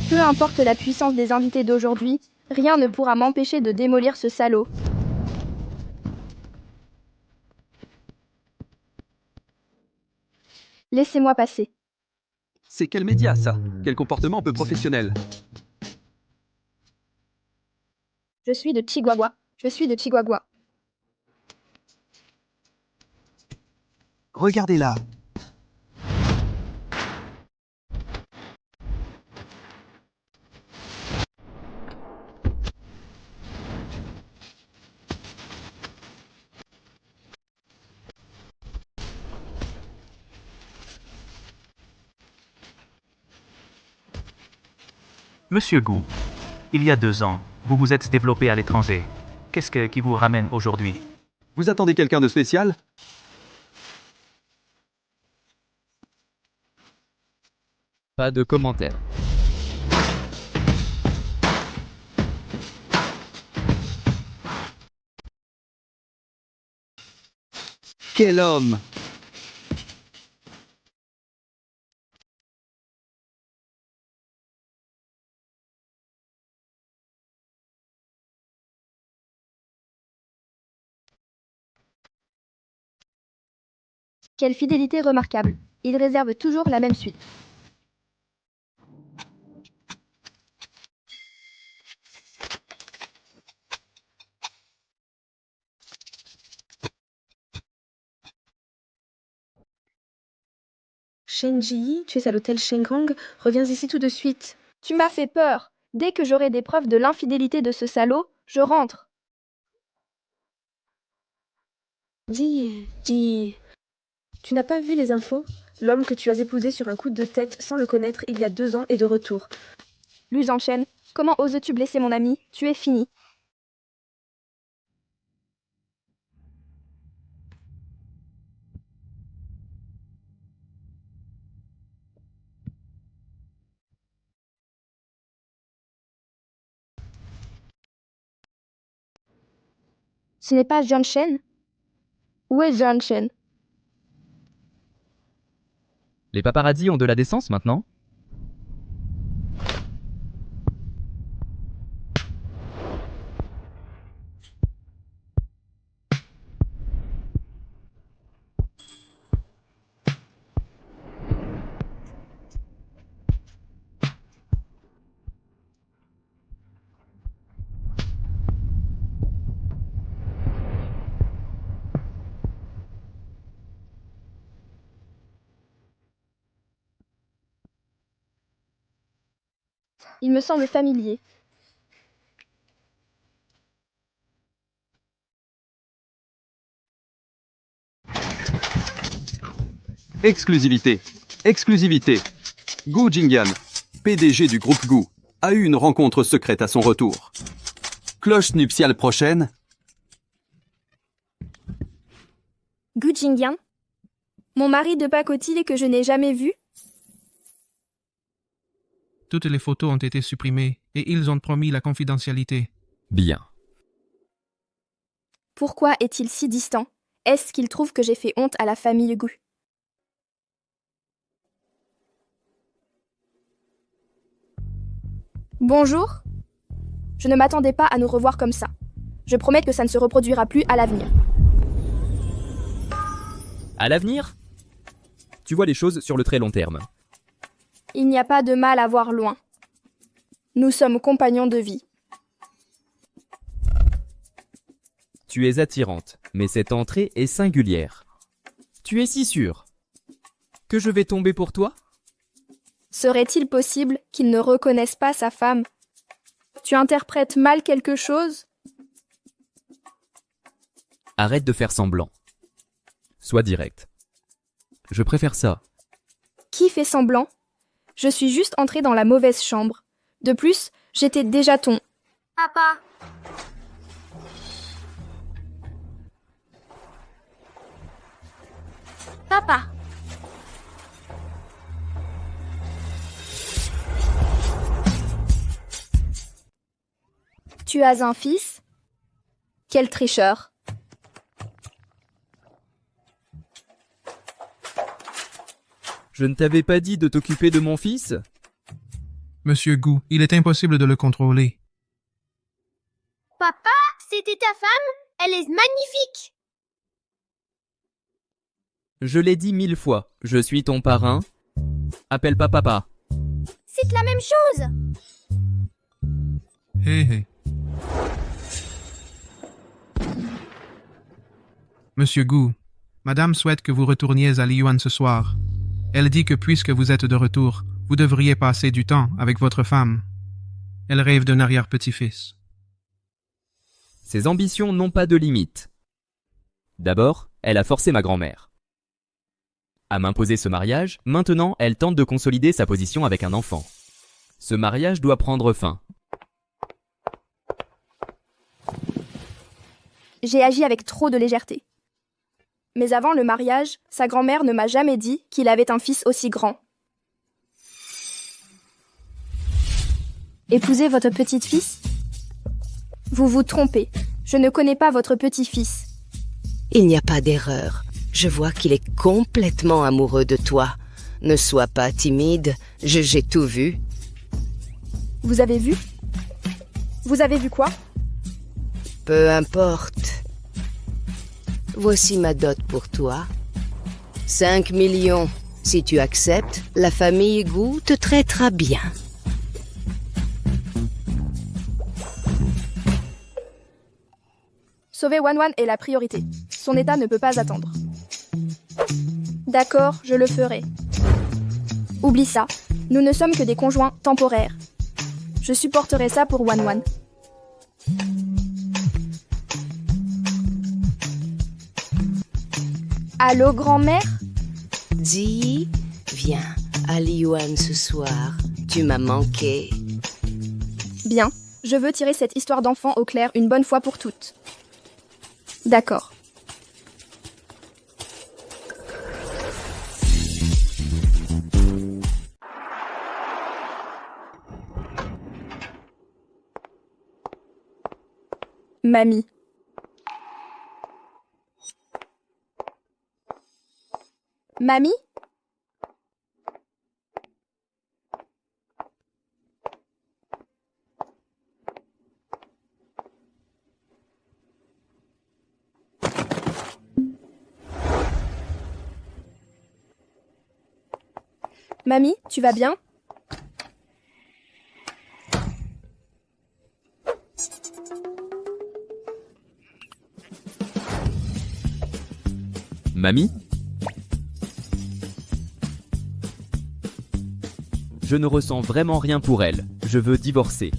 Peu importe la puissance des invités d'aujourd'hui, rien ne pourra m'empêcher de démolir ce salaud. Laissez-moi passer. C'est quel média, ça? Quel comportement peu professionnel? Je suis de Chihuahua. Je suis de Chihuahua. Regardez-la. Monsieur Gou, il y a 2 ans, vous vous êtes développé à l'étranger. Qui vous ramène aujourd'hui? Vous attendez quelqu'un de spécial? Pas de commentaires. Quel homme! Quelle fidélité remarquable. Il réserve toujours la même suite. Shen Ji, tu es à l'hôtel Shengang, reviens ici tout de suite. Tu m'as fait peur. Dès que j'aurai des preuves de l'infidélité de ce salaud, je rentre. Ji, tu n'as pas vu les infos? L'homme que tu as épousé sur un coup de tête sans le connaître il y a 2 ans est de retour. Lu Zhangchen, comment oses-tu blesser mon ami? Tu es fini. Ce n'est pas Zhangchen? Où est Zhangchen? Les paparazzis ont de la décence maintenant? Il me semble familier. Exclusivité. Exclusivité. Gu Jingyan, PDG du groupe Gu, a eu une rencontre secrète à son retour. Cloche nuptiale prochaine. Gu Jingyan? Mon mari de pacotille que je n'ai jamais vu? Toutes les photos ont été supprimées et ils ont promis la confidentialité. Bien. Pourquoi est-il si distant? Est-ce qu'il trouve que j'ai fait honte à la famille Gu? Bonjour? Je ne m'attendais pas à nous revoir comme ça. Je promets que ça ne se reproduira plus à l'avenir. À l'avenir, tu vois les choses sur le très long terme. Il n'y a pas de mal à voir loin. Nous sommes compagnons de vie. Tu es attirante, mais cette entrée est singulière. Tu es si sûre que je vais tomber pour toi? Serait-il possible qu'il ne reconnaisse pas sa femme? Tu interprètes mal quelque chose? Arrête de faire semblant. Sois direct. Je préfère ça. Qui fait semblant? Je suis juste entrée dans la mauvaise chambre. De plus, j'étais déjà ton... Papa, papa, Tu as un fils? Quel tricheur! Je ne t'avais pas dit de t'occuper de mon fils? Monsieur Gu, il est impossible de le contrôler. Papa, c'était ta femme? Elle est magnifique! Je l'ai dit 1000 fois, je suis ton parrain. Appelle pas papa. C'est la même chose! Hé hé. Monsieur Gu, Madame souhaite que vous retourniez à Liyuan ce soir. Elle dit que puisque vous êtes de retour, vous devriez passer du temps avec votre femme. Elle rêve d'un arrière-petit-fils. Ses ambitions n'ont pas de limite. D'abord, elle a forcé ma grand-mère à m'imposer ce mariage. Maintenant, elle tente de consolider sa position avec un enfant. Ce mariage doit prendre fin. J'ai agi avec trop de légèreté. Mais avant le mariage, sa grand-mère ne m'a jamais dit qu'il avait un fils aussi grand. Épousez votre petite-fils? Vous vous trompez. Je ne connais pas votre petit-fils. Il n'y a pas d'erreur. Je vois qu'il est complètement amoureux de toi. Ne sois pas timide, j'ai tout vu. Vous avez vu? Vous avez vu quoi? Peu importe. Voici ma dot pour toi. 5 millions. Si tu acceptes, la famille Gu te traitera bien. Sauver Wanwan est la priorité. Son état ne peut pas attendre. D'accord, je le ferai. Oublie ça. Nous ne sommes que des conjoints temporaires. Je supporterai ça pour Wanwan. Allô, grand-mère? Dis, viens à Liyuan ce soir. Tu m'as manqué. Bien, je veux tirer cette histoire d'enfant au clair une bonne fois pour toutes. D'accord. Mamie. Mamie? Mamie, tu vas bien? Mamie? Je ne ressens vraiment rien pour elle. Je veux divorcer.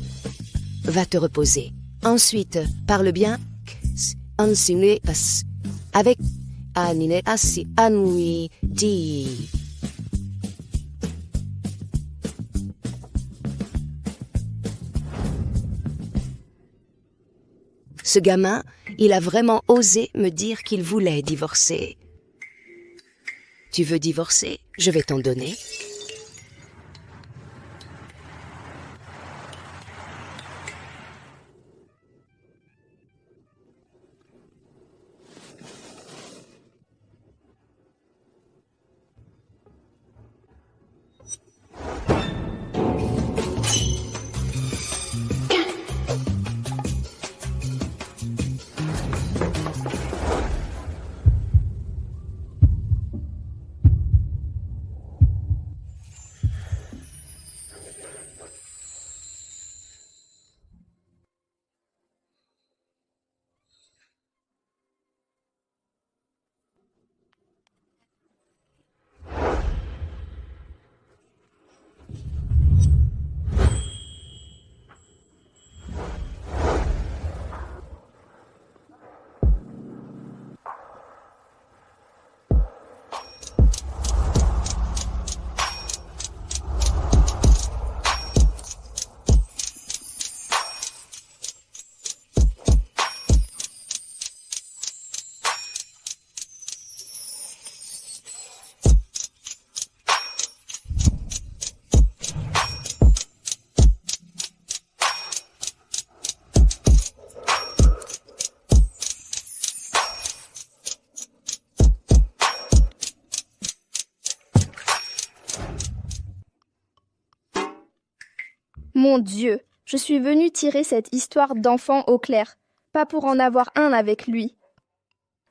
Va te reposer. Ensuite, parle bien. Ensiné passe. Avec Anine Assi Anui Di. Ce gamin, il a vraiment osé me dire qu'il voulait divorcer. Tu veux divorcer? Je vais t'en donner. Mon Dieu, je suis venue tirer cette histoire d'enfant au clair, pas pour en avoir un avec lui.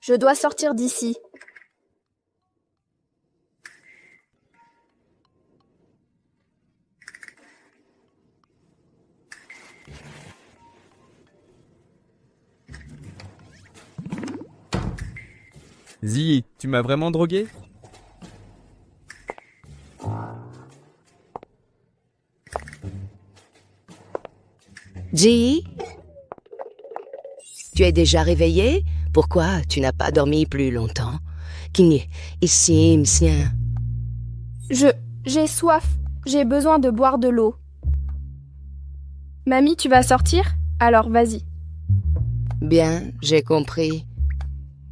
Je dois sortir d'ici. Zi, tu m'as vraiment drogué? Ji? Tu es déjà réveillé? Pourquoi tu n'as pas dormi plus longtemps? Qui ici, sien. J'ai soif. J'ai besoin de boire de l'eau. Mamie, tu vas sortir? Alors vas-y. Bien, j'ai compris.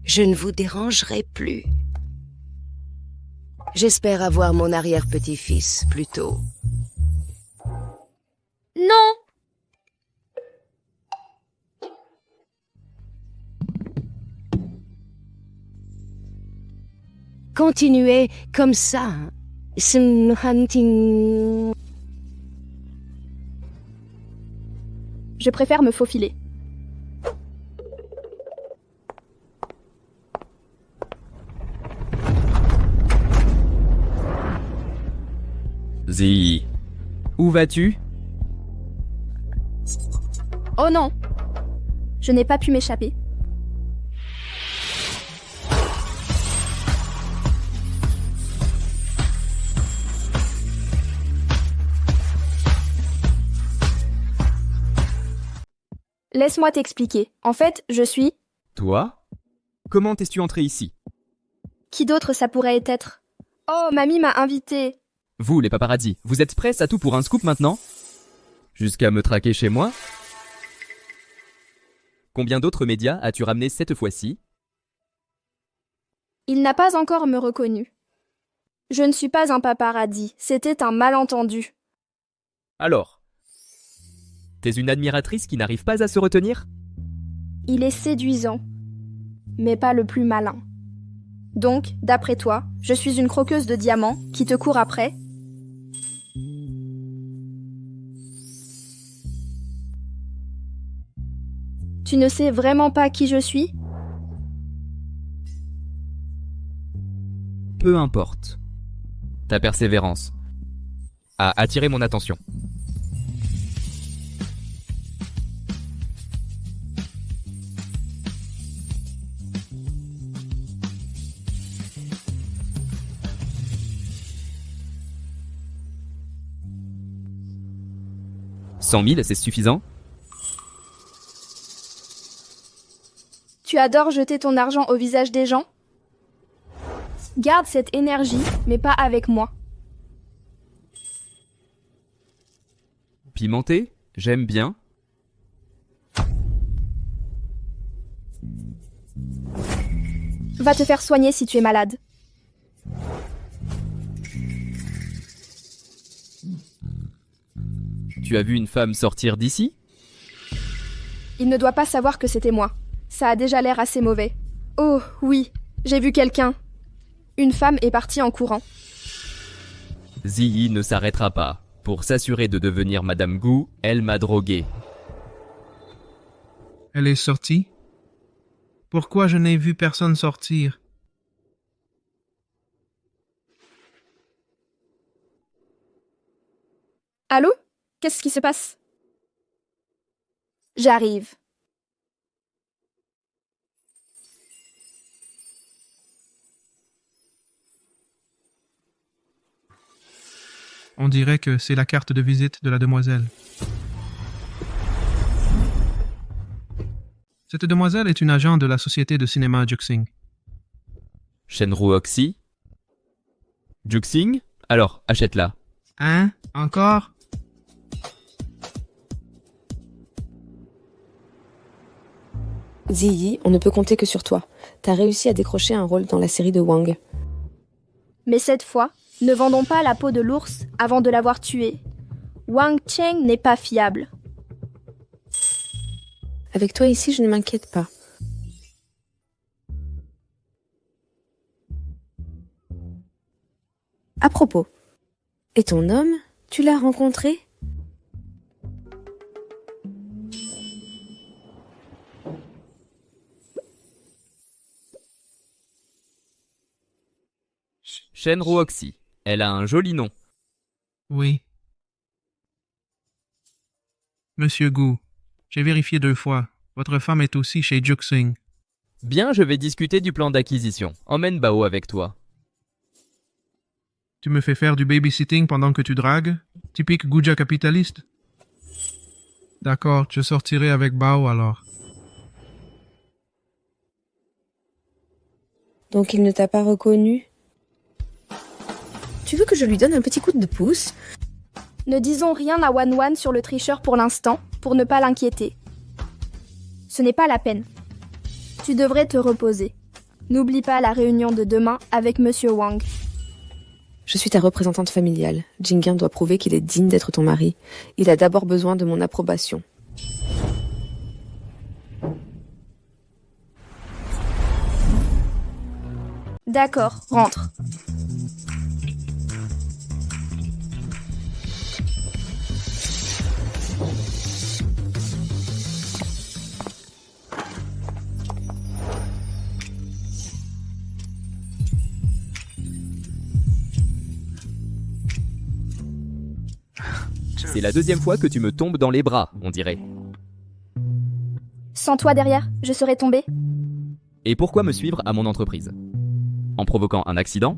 Je ne vous dérangerai plus. J'espère avoir mon arrière-petit-fils plus tôt. Non! Continuez comme ça. Hunting. Je préfère me faufiler. Zi, où vas-tu? Oh non! Je n'ai pas pu m'échapper. Laisse-moi t'expliquer. En fait, je suis... Toi? Comment t'es-tu entré ici? Qui d'autre ça pourrait être? Oh, mamie m'a invitée. Vous, les paparazzis, vous êtes prêts à tout pour un scoop maintenant? Jusqu'à me traquer chez moi? Combien d'autres médias as-tu ramené cette fois-ci? Il n'a pas encore me reconnu. Je ne suis pas un paparazzi, c'était un malentendu. Alors? T'es une admiratrice qui n'arrive pas à se retenir? Il est séduisant, mais pas le plus malin. Donc, d'après toi, je suis une croqueuse de diamants qui te court après? Tu ne sais vraiment pas qui je suis? Peu importe. Ta persévérance a attiré mon attention. $100 000, c'est suffisant? Tu adores jeter ton argent au visage des gens? Garde cette énergie, mais pas avec moi. Pimenté? J'aime bien. Va te faire soigner si tu es malade. Tu as vu une femme sortir d'ici? Il ne doit pas savoir que c'était moi. Ça a déjà l'air assez mauvais. Oh, oui, j'ai vu quelqu'un. Une femme est partie en courant. Ziyi ne s'arrêtera pas. Pour s'assurer de devenir Madame Gu, elle m'a drogué. Elle est sortie? Pourquoi je n'ai vu personne sortir? Allô? Qu'est-ce qui se passe? J'arrive. On dirait que c'est la carte de visite de la demoiselle. Cette demoiselle est une agent de la société de cinéma Juxing. Shenru Oxy? Juxing? Alors, achète-la. Hein? Encore? Ziyi, on ne peut compter que sur toi. T'as réussi à décrocher un rôle dans la série de Wang. Mais cette fois, ne vendons pas la peau de l'ours avant de l'avoir tué. Wang Cheng n'est pas fiable. Avec toi ici, je ne m'inquiète pas. À propos, et ton homme, tu l'as rencontré? Shen Ruoxi. Elle a un joli nom. Oui. Monsieur Gu, j'ai vérifié 2 fois. Votre femme est aussi chez Juxing. Bien, je vais discuter du plan d'acquisition. Emmène Bao avec toi. Tu me fais faire du babysitting pendant que tu dragues? Typique Guja capitaliste. D'accord, je sortirai avec Bao alors. Donc il ne t'a pas reconnu? Tu veux que je lui donne un petit coup de pouce? Ne disons rien à Wan Wan sur le tricheur pour l'instant, pour ne pas l'inquiéter. Ce n'est pas la peine. Tu devrais te reposer. N'oublie pas la réunion de demain avec Monsieur Wang. Je suis ta représentante familiale. Jingyang doit prouver qu'il est digne d'être ton mari. Il a d'abord besoin de mon approbation. D'accord, rentre. C'est la 2e fois que tu me tombes dans les bras, on dirait. Sans toi derrière, je serais tombée. Et pourquoi me suivre à mon entreprise? En provoquant un accident?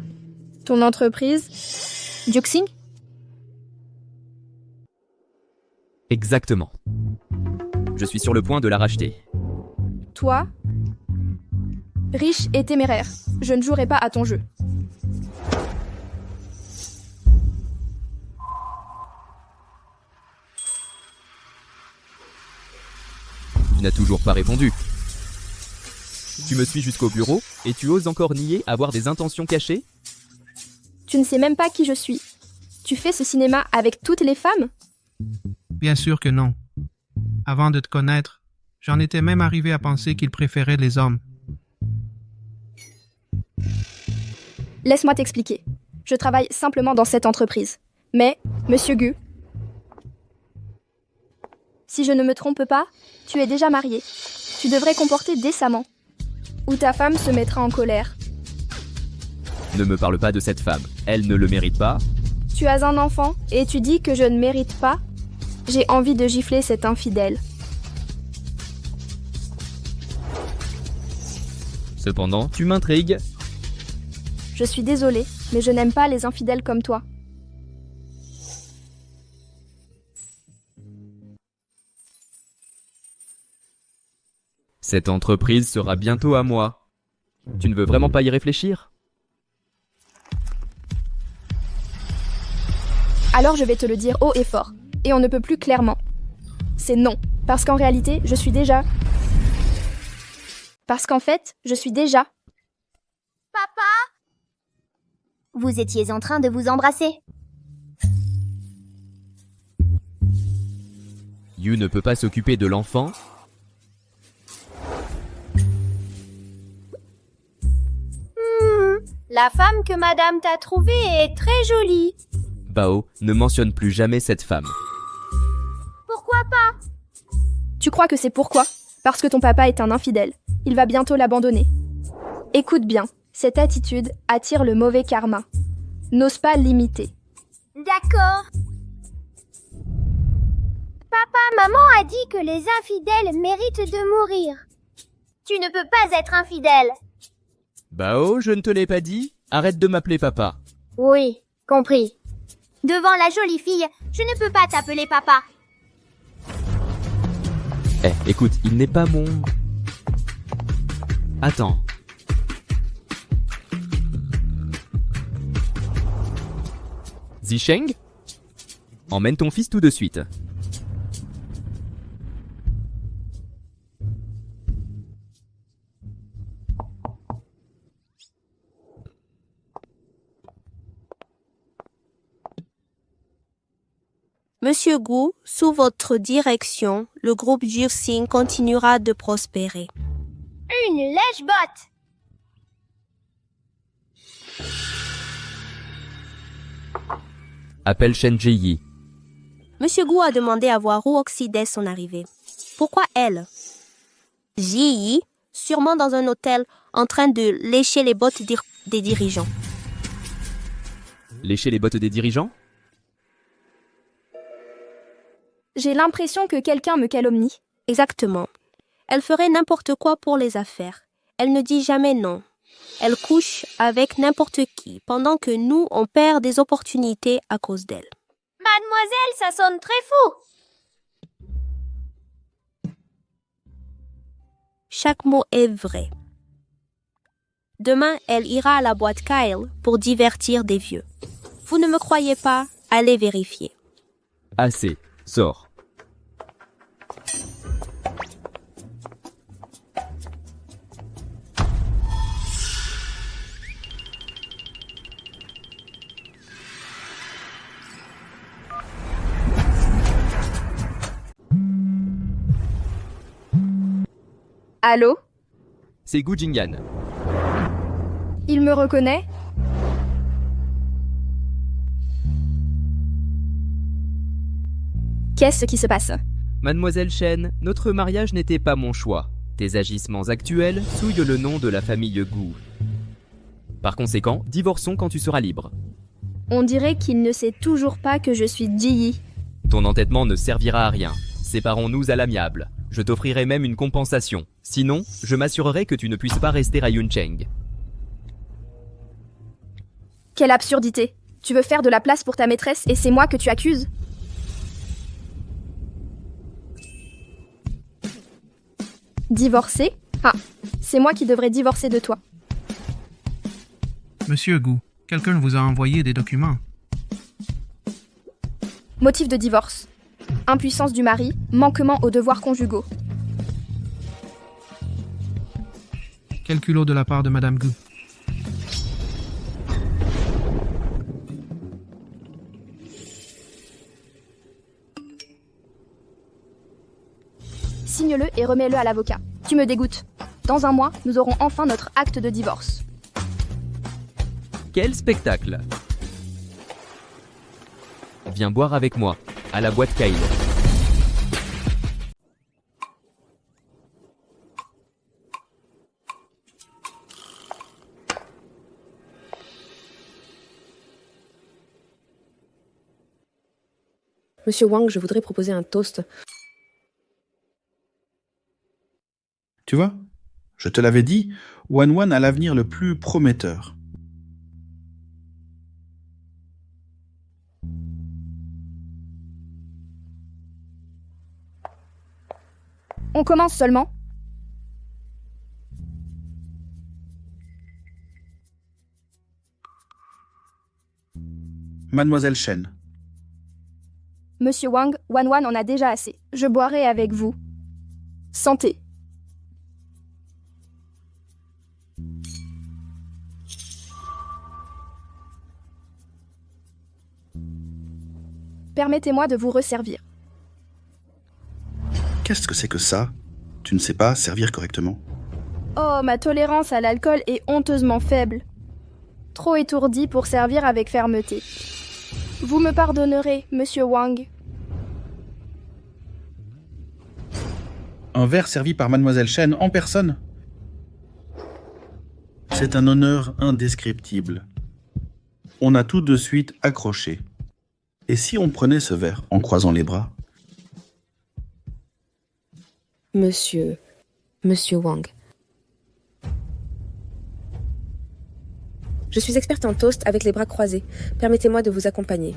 Ton entreprise? Juxing? Exactement. Je suis sur le point de la racheter. Toi? Riche et téméraire. Je ne jouerai pas à ton jeu. Tu n'as toujours pas répondu. Tu me suis jusqu'au bureau et tu oses encore nier avoir des intentions cachées? Tu ne sais même pas qui je suis. Tu fais ce cinéma avec toutes les femmes? Bien sûr que non. Avant de te connaître, j'en étais même arrivé à penser qu'il préférait les hommes. Laisse-moi t'expliquer. Je travaille simplement dans cette entreprise. Mais, Monsieur Gu, si je ne me trompe pas, tu es déjà marié. Tu devrais comporter décemment. Ou ta femme se mettra en colère. Ne me parle pas de cette femme. Elle ne le mérite pas. Tu as un enfant et tu dis que je ne mérite pas? J'ai envie de gifler cet infidèle. Cependant, tu m'intrigues. Je suis désolée, mais je n'aime pas les infidèles comme toi. Cette entreprise sera bientôt à moi. Tu ne veux vraiment pas y réfléchir? Alors je vais te le dire haut et fort. Et on ne peut plus clairement. C'est non. Parce qu'en réalité, je suis déjà... Parce qu'en fait, je suis déjà... Papa? Vous étiez en train de vous embrasser. Yu ne peut pas s'occuper de l'enfant. La femme que madame t'a trouvée est très jolie. Bao, ne mentionne plus jamais cette femme. Pourquoi pas? Tu crois que c'est pourquoi? Parce que ton papa est un infidèle. Il va bientôt l'abandonner. Écoute bien, cette attitude attire le mauvais karma. N'ose pas l'imiter. D'accord. Papa, maman a dit que les infidèles méritent de mourir. Tu ne peux pas être infidèle. Bao, je ne te l'ai pas dit? Arrête de m'appeler papa. Oui, compris. Devant la jolie fille, je ne peux pas t'appeler papa. Écoute, il n'est pas mon... Attends. Zisheng? Emmène ton fils tout de suite. Monsieur Gu, sous votre direction, le groupe Juxing continuera de prospérer. Une lèche-botte. Appelle Shen Jiyi. Monsieur Gu a demandé à voir Ruoxi dès son arrivée. Pourquoi elle? Jiyi, sûrement dans un hôtel, en train de lécher les bottes des dirigeants. Lécher les bottes des dirigeants? J'ai l'impression que quelqu'un me calomnie. Exactement. Elle ferait n'importe quoi pour les affaires. Elle ne dit jamais non. Elle couche avec n'importe qui, pendant que nous, on perd des opportunités à cause d'elle. Mademoiselle, ça sonne très fou. Chaque mot est vrai. Demain, elle ira à la boîte Kyle pour divertir des vieux. Vous ne me croyez pas? Allez vérifier. Assez. Sors. Allô? C'est Gu Jingyan. Il me reconnaît? Qu'est-ce qui se passe? Mademoiselle Shen, notre mariage n'était pas mon choix. Tes agissements actuels souillent le nom de la famille Gu. Par conséquent, divorçons quand tu seras libre. On dirait qu'il ne sait toujours pas que je suis Ji. Ton entêtement ne servira à rien. Séparons-nous à l'amiable. Je t'offrirai même une compensation. Sinon, je m'assurerai que tu ne puisses pas rester à Yuncheng. Quelle absurdité! Tu veux faire de la place pour ta maîtresse et c'est moi que tu accuses? Divorcer? Ah, c'est moi qui devrais divorcer de toi. Monsieur Gu, quelqu'un vous a envoyé des documents. Motif de divorce. Impuissance du mari, manquement aux devoirs conjugaux. Quel culot de la part de Madame Gu. Signe-le et remets-le à l'avocat. Tu me dégoûtes. Dans un mois, nous aurons enfin notre acte de divorce. Quel spectacle! Viens boire avec moi, à la boîte Kyle. Monsieur Wang, je voudrais proposer un toast. Tu vois, je te l'avais dit, Wan a l'avenir le plus prometteur. On commence seulement. Mademoiselle Shen. Monsieur Wang, Wan en a déjà assez. Je boirai avec vous. Santé. Permettez-moi de vous resservir. Qu'est-ce que c'est que ça? Tu ne sais pas servir correctement. Oh, ma tolérance à l'alcool est honteusement faible. Trop étourdi pour servir avec fermeté. Vous me pardonnerez, monsieur Wang. Un verre servi par Mademoiselle Shen en personne? C'est un honneur indescriptible. On a tout de suite accroché. Et si on prenait ce verre en croisant les bras? Monsieur Wang. Je suis experte en toast avec les bras croisés. Permettez-moi de vous accompagner.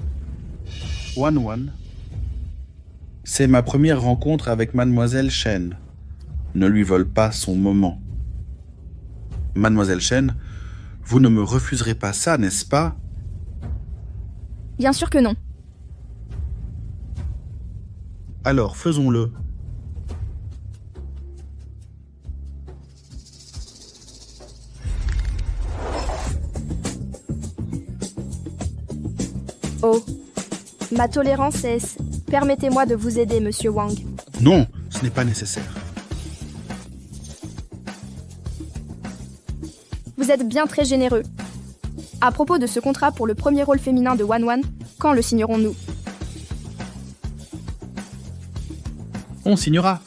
Wan, c'est ma première rencontre avec Mademoiselle Shen. Ne lui vole pas son moment. Mademoiselle Shen, vous ne me refuserez pas ça, n'est-ce pas? Bien sûr que non. Alors, faisons-le. Oh, ma tolérance cesse. Permettez-moi de vous aider, monsieur Wang. Non, ce n'est pas nécessaire. Vous êtes bien très généreux. À propos de ce contrat pour le premier rôle féminin de Wan, quand le signerons-nous? On signera.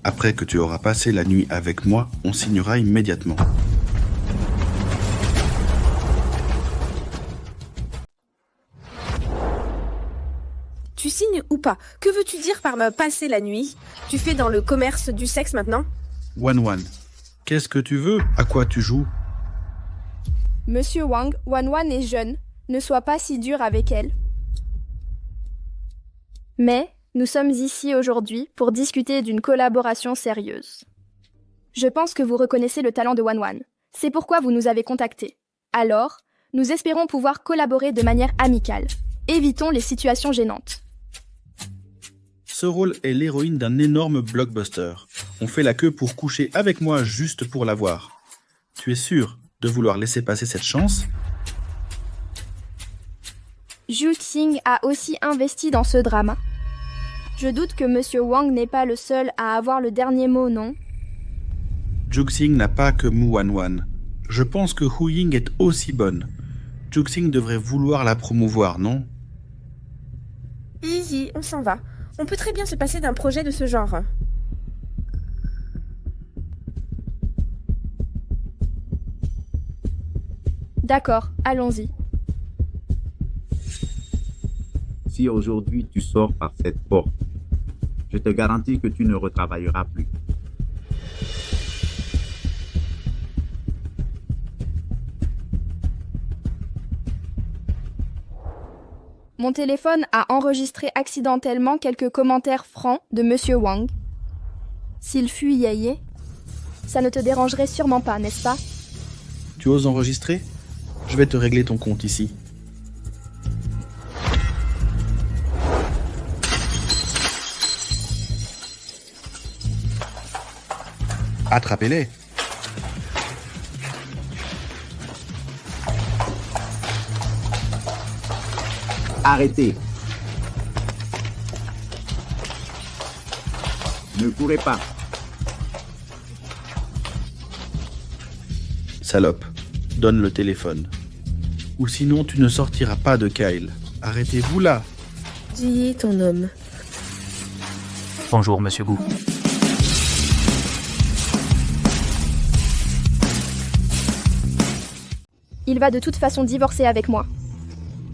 Après que tu auras passé la nuit avec moi, on signera immédiatement. Tu signes ou pas? Que veux-tu dire par me passer la nuit? Tu fais dans le commerce du sexe maintenant? Wan, qu'est-ce que tu veux? À quoi tu joues? Monsieur Wang, Wan est jeune. Ne sois pas si dur avec elle. Mais nous sommes ici aujourd'hui pour discuter d'une collaboration sérieuse. Je pense que vous reconnaissez le talent de Wan. C'est pourquoi vous nous avez contactés. Alors, nous espérons pouvoir collaborer de manière amicale. Évitons les situations gênantes. Ce rôle est l'héroïne d'un énorme blockbuster. On fait la queue pour coucher avec moi juste pour la voir. Tu es sûr de vouloir laisser passer cette chance? Zhu Xing a aussi investi dans ce drama. Je doute que Monsieur Wang n'est pas le seul à avoir le dernier mot, non? Juxing n'a pas que Mu Wan. Je pense que Hu Ying est aussi bonne. Juxing devrait vouloir la promouvoir, non? Yi, on s'en va. On peut très bien se passer d'un projet de ce genre. D'accord, allons-y. Si aujourd'hui tu sors par cette porte, je te garantis que tu ne retravailleras plus. Mon téléphone a enregistré accidentellement quelques commentaires francs de Monsieur Wang. S'il fut yéyé, ça ne te dérangerait sûrement pas, n'est-ce pas? Tu oses enregistrer? Je vais te régler ton compte ici. Attrapez-les. Arrêtez. Ne courez pas. Salope, donne le téléphone. Ou sinon tu ne sortiras pas de Kyle. Arrêtez-vous là. Dis ton homme. Bonjour, Monsieur Gu. Il va de toute façon divorcer avec moi.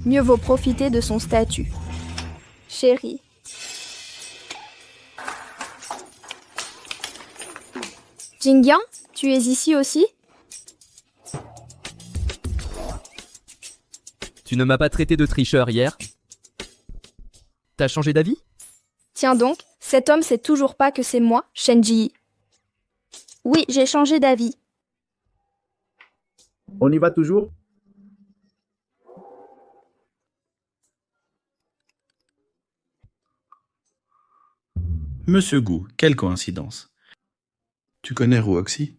Mieux vaut profiter de son statut. Chérie. Jingyan, tu es ici aussi? Tu ne m'as pas traité de tricheur hier? T'as changé d'avis? Tiens donc, cet homme sait toujours pas que c'est moi, Shenji. Oui, j'ai changé d'avis. On y va toujours? Monsieur Gu, quelle coïncidence. Tu connais Ruoxi?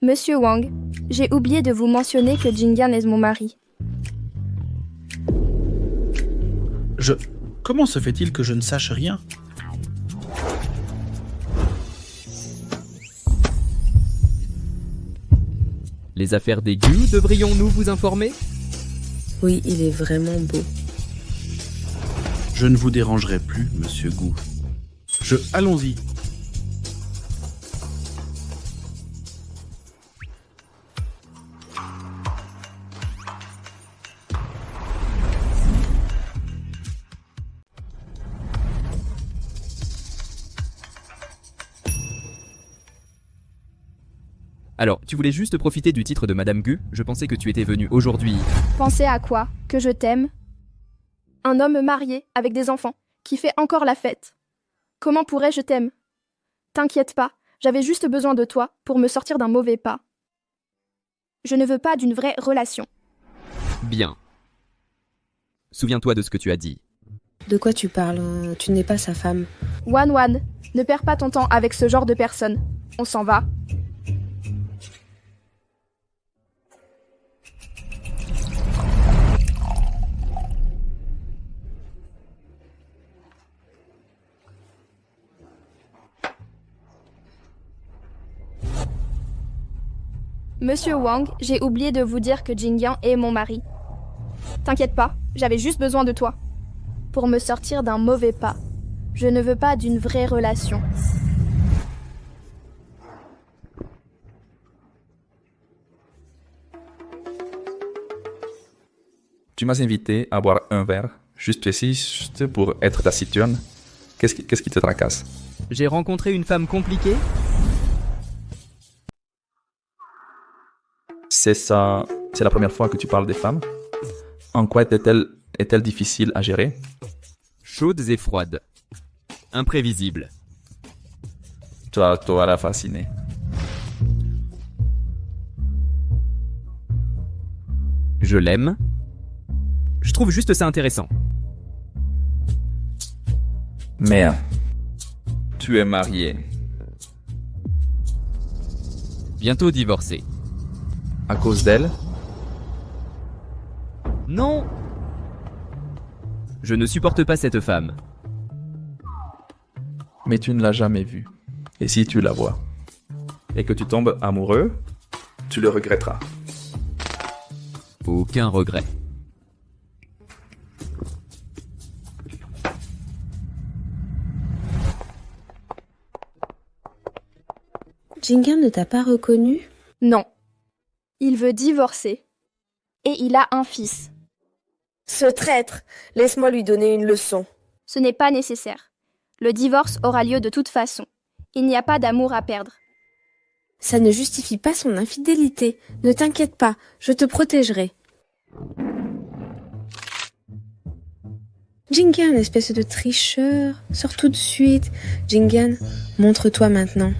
Monsieur Wang, j'ai oublié de vous mentionner que Jingyan est mon mari. Comment se fait-il que je ne sache rien? Les affaires des Gu, devrions-nous vous informer? Oui, il est vraiment beau. Je ne vous dérangerai plus, Monsieur Gu. Allons-y. Alors, tu voulais juste profiter du titre de Madame Gu? Je pensais que tu étais venue aujourd'hui. Pensez à quoi? Que je t'aime? Un homme marié, avec des enfants, qui fait encore la fête. Comment pourrais-je t'aimer? T'inquiète pas, j'avais juste besoin de toi pour me sortir d'un mauvais pas. Je ne veux pas d'une vraie relation. Bien. Souviens-toi de ce que tu as dit. De quoi tu parles? Tu n'es pas sa femme. Wan, ne perds pas ton temps avec ce genre de personne. On s'en va. Monsieur Wang, j'ai oublié de vous dire que Jingyan est mon mari. T'inquiète pas, j'avais juste besoin de toi. Pour me sortir d'un mauvais pas. Je ne veux pas d'une vraie relation. Tu m'as invité à boire un verre. Juste pour être taciturne, qu'est-ce qui te tracasse? J'ai rencontré une femme compliquée? C'est ça, c'est la première fois que tu parles des femmes? En quoi est-elle difficile à gérer? Chaudes et froides. Imprévisibles. Toi, la fasciné. Je l'aime. Je trouve juste ça intéressant. Mais tu es marié. Bientôt divorcé. À cause d'elle? Non! Je ne supporte pas cette femme. Mais tu ne l'as jamais vue. Et si tu la vois, et que tu tombes amoureux, tu le regretteras. Aucun regret. Jingan ne t'a pas reconnu? Non. Il veut divorcer. Et il a un fils. Ce traître! Laisse-moi lui donner une leçon. Ce n'est pas nécessaire. Le divorce aura lieu de toute façon. Il n'y a pas d'amour à perdre. Ça ne justifie pas son infidélité. Ne t'inquiète pas, je te protégerai. Jingan, espèce de tricheur, sors tout de suite. Jingan, montre-toi maintenant.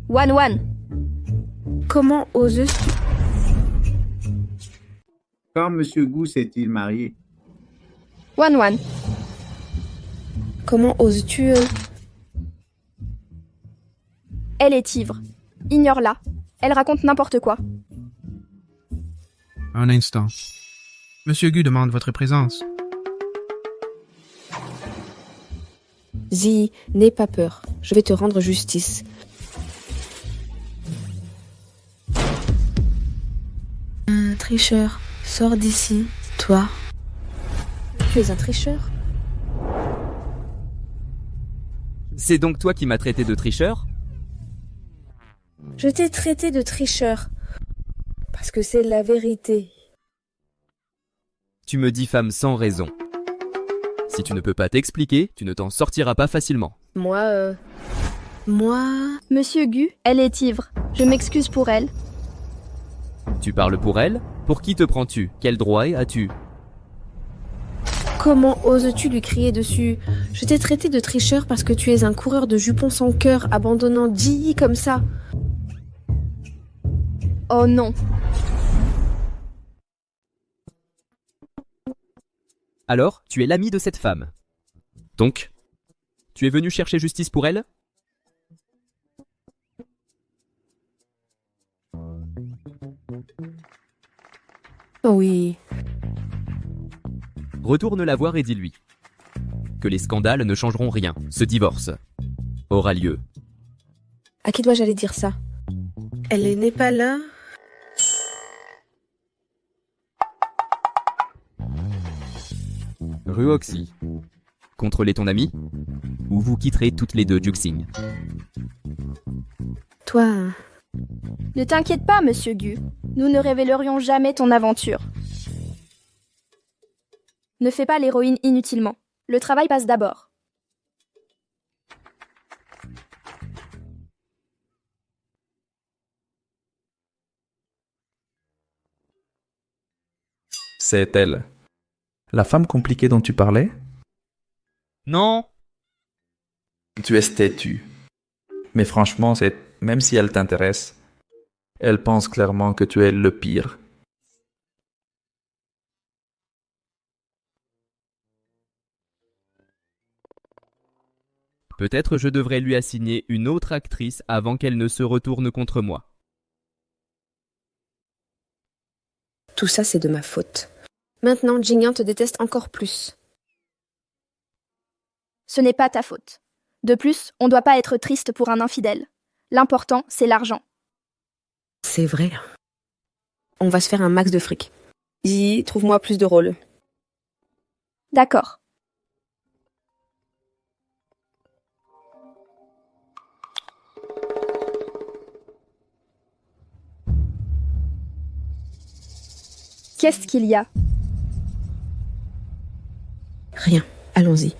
Wan. Comment oses-tu? Quand Monsieur Gu s'est-il marié? Wan. Comment oses-tu... Elle est ivre. Ignore-la. Elle raconte n'importe quoi. Un instant. Monsieur Gu demande votre présence. Zi, n'aie pas peur. Je vais te rendre justice. Un tricheur, sors d'ici. Toi. Tu es un tricheur? C'est donc toi qui m'as traité de tricheur? Je t'ai traité de tricheur. Parce que c'est la vérité. Tu me dis femme sans raison. Si tu ne peux pas t'expliquer, tu ne t'en sortiras pas facilement. Moi... Monsieur Gu, elle est ivre. Je m'excuse pour elle. Tu parles pour elle? Pour qui te prends-tu? Quel droit as-tu? Comment oses-tu lui crier dessus? Je t'ai traité de tricheur parce que tu es un coureur de jupons sans cœur, abandonnant Ji comme ça. Oh non. Alors, tu es l'ami de cette femme. Donc, tu es venu chercher justice pour elle? Oui. Retourne la voir et dis-lui que les scandales ne changeront rien. Ce divorce aura lieu. À qui dois-je aller dire ça? Elle n'est pas là? Rue Oxy. Contrôlez ton ami, ou vous quitterez toutes les deux Juxing. Toi... Ne t'inquiète pas, Monsieur Gu. Nous ne révélerions jamais ton aventure. Ne fais pas l'héroïne inutilement. Le travail passe d'abord. C'est elle. La femme compliquée dont tu parlais? Non. Tu es têtu. Mais franchement, même si elle t'intéresse, elle pense clairement que tu es le pire. Peut-être je devrais lui assigner une autre actrice avant qu'elle ne se retourne contre moi. Tout ça, c'est de ma faute. Maintenant, Jingan te déteste encore plus. Ce n'est pas ta faute. De plus, on ne doit pas être triste pour un infidèle. L'important, c'est l'argent. C'est vrai. On va se faire un max de fric. Dis, trouve-moi plus de rôles. D'accord. Qu'est-ce qu'il y a? Rien. Allons-y.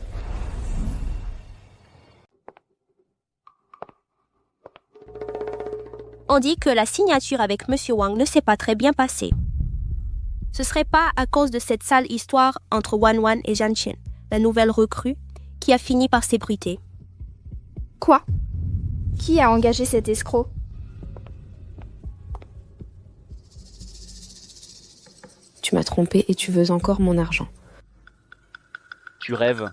On dit que la signature avec Monsieur Wang ne s'est pas très bien passée. Ce serait pas à cause de cette sale histoire entre Wan Wan et Jian Chen, la nouvelle recrue, qui a fini par s'ébruiter. Quoi? Qui a engagé cet escroc? Tu m'as trompé et tu veux encore mon argent. Tu rêves.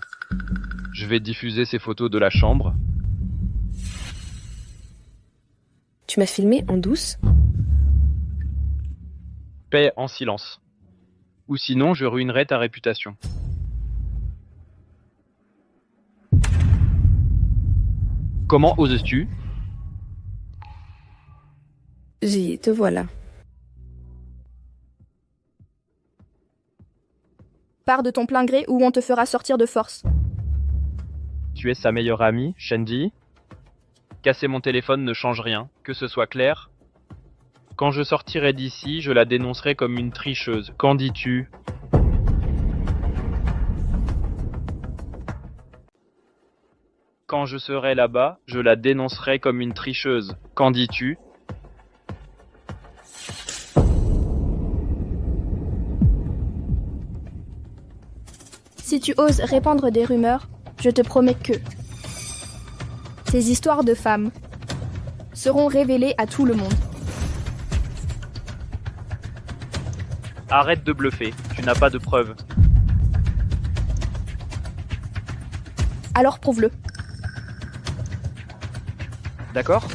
Je vais diffuser ces photos de la chambre. Tu m'as filmé en douce? Paie en silence. Ou sinon, je ruinerai ta réputation. Comment oses-tu? J'y te voilà. Pars de ton plein gré ou on te fera sortir de force. Tu es sa meilleure amie, Shenji? Casser mon téléphone ne change rien, que ce soit clair. Quand je sortirai d'ici, je la dénoncerai comme une tricheuse. Qu'en dis-tu? Quand je serai là-bas, je la dénoncerai comme une tricheuse. Qu'en dis-tu? Si tu oses répandre des rumeurs, je te promets que ces histoires de femmes seront révélées à tout le monde. Arrête de bluffer, tu n'as pas de preuves. Alors prouve-le. D'accord?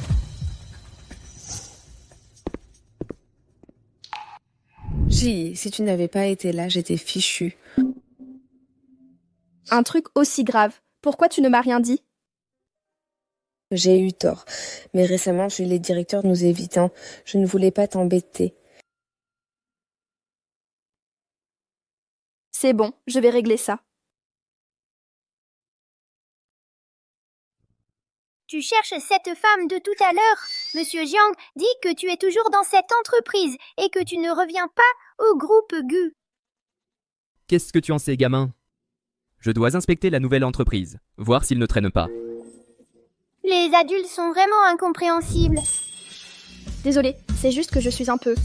Si tu n'avais pas été là, j'étais fichue. Un truc aussi grave. Pourquoi tu ne m'as rien dit? J'ai eu tort. Mais récemment, j'ai eu les directeurs nous évitant. Je ne voulais pas t'embêter. C'est bon, je vais régler ça. Tu cherches cette femme de tout à l'heure. Monsieur Jiang dit que tu es toujours dans cette entreprise et que tu ne reviens pas au groupe Gu. Qu'est-ce que tu en sais, gamin? Je dois inspecter la nouvelle entreprise, voir s'ils ne traînent pas. Les adultes sont vraiment incompréhensibles. Désolée, c'est juste que je suis un peu...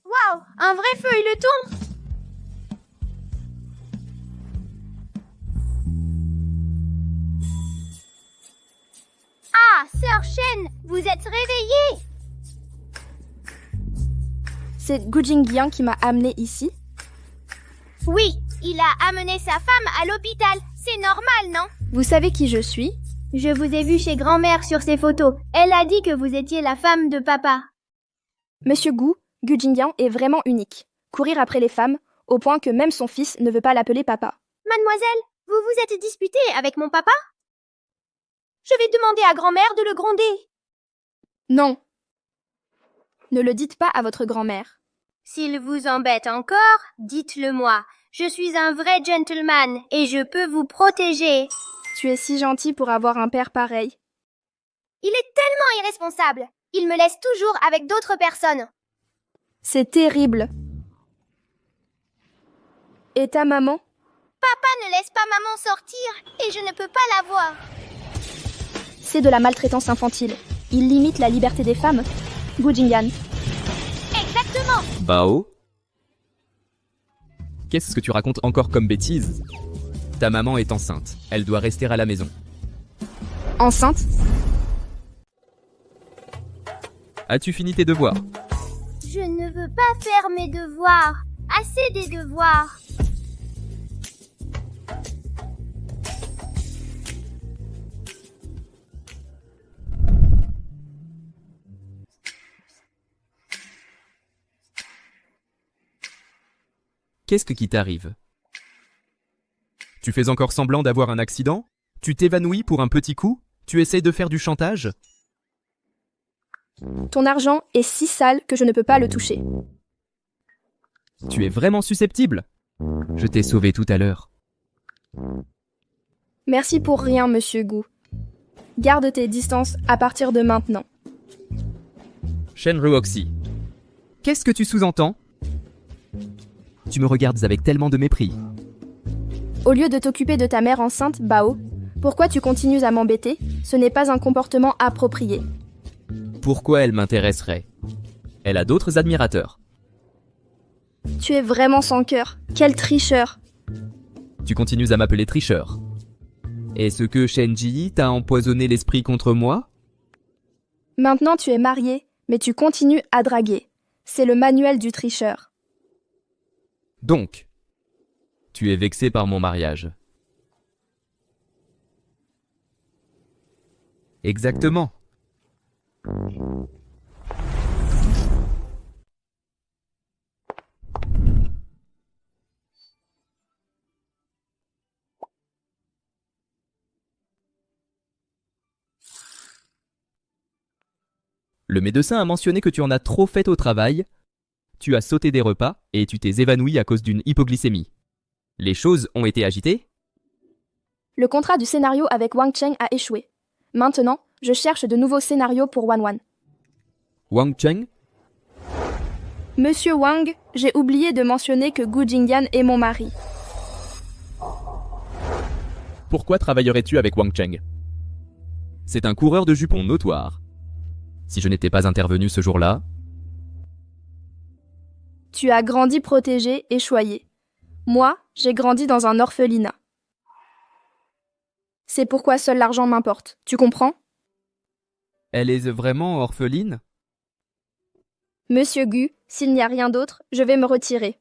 Waouh, un vrai feuilleton! Ah, Sœur Shen, vous êtes réveillée! C'est Gu Jingyan qui m'a amené ici? Oui, il a amené sa femme à l'hôpital. C'est normal, non? Vous savez qui je suis? Je vous ai vu chez grand-mère sur ces photos. Elle a dit que vous étiez la femme de papa. Monsieur Gu Jingyan est vraiment unique. Courir après les femmes, au point que même son fils ne veut pas l'appeler papa. Mademoiselle, vous vous êtes disputée avec mon papa? Je vais demander à grand-mère de le gronder. Non. Ne le dites pas à votre grand-mère. S'il vous embête encore, dites-le moi. Je suis un vrai gentleman et je peux vous protéger. Tu es si gentil pour avoir un père pareil. Il est tellement irresponsable. Il me laisse toujours avec d'autres personnes. C'est terrible. Et ta maman? Papa ne laisse pas maman sortir et je ne peux pas la voir. C'est de la maltraitance infantile. Il limite la liberté des femmes. Gu Jingyan. Exactement. Bao? Qu'est-ce que tu racontes encore comme bêtise? Ta maman est enceinte. Elle doit rester à la maison. Enceinte? As-tu fini tes devoirs? Je ne veux pas faire mes devoirs. Assez des devoirs. Qu'est-ce qui t'arrive? Tu fais encore semblant d'avoir un accident? Tu t'évanouis pour un petit coup? Tu essaies de faire du chantage? Ton argent est si sale que je ne peux pas le toucher. Tu es vraiment susceptible. Je t'ai sauvé tout à l'heure. Merci pour rien, monsieur Gu. Garde tes distances à partir de maintenant. Shenru Oxy. Qu'est-ce que tu sous-entends? Tu me regardes avec tellement de mépris. Au lieu de t'occuper de ta mère enceinte, Bao, pourquoi tu continues à m'embêter? Ce n'est pas un comportement approprié. Pourquoi elle m'intéresserait? Elle a d'autres admirateurs. Tu es vraiment sans cœur. Quel tricheur. Tu continues à m'appeler tricheur. Est-ce que Shenji t'a empoisonné l'esprit contre moi? Maintenant tu es marié, mais tu continues à draguer. C'est le manuel du tricheur. Donc, tu es vexé par mon mariage. Exactement. Le médecin a mentionné que tu en as trop fait au travail, tu as sauté des repas et tu t'es évanoui à cause d'une hypoglycémie. Les choses ont été agitées? Le contrat du scénario avec Wang Cheng a échoué. Maintenant, je cherche de nouveaux scénarios pour Wanwan. Wang Cheng? Monsieur Wang, j'ai oublié de mentionner que Gu Jingyan est mon mari. Pourquoi travaillerais-tu avec Wang Cheng? C'est un coureur de jupons notoire. Si je n'étais pas intervenu ce jour-là... Tu as grandi protégé et choyé. Moi, j'ai grandi dans un orphelinat. C'est pourquoi seul l'argent m'importe. Tu comprends? Elle est vraiment orpheline? Monsieur Gu, s'il n'y a rien d'autre, je vais me retirer.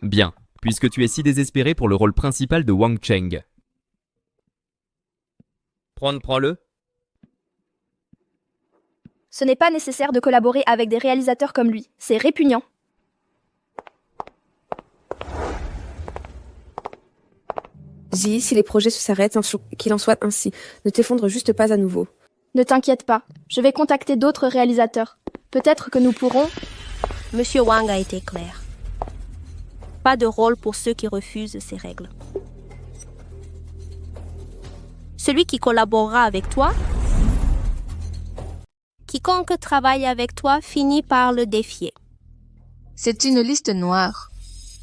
Bien, puisque tu es si désespéré pour le rôle principal de Wang Cheng. Prends-le. Ce n'est pas nécessaire de collaborer avec des réalisateurs comme lui. C'est répugnant. Zi, si les projets s'arrêtent, qu'il en soit ainsi. Ne t'effondre juste pas à nouveau. Ne t'inquiète pas, je vais contacter d'autres réalisateurs. Peut-être que nous pourrons... Monsieur Wang a été clair. Pas de rôle pour ceux qui refusent ces règles. Celui qui collaborera avec toi, quiconque travaille avec toi finit par le défier. C'est une liste noire.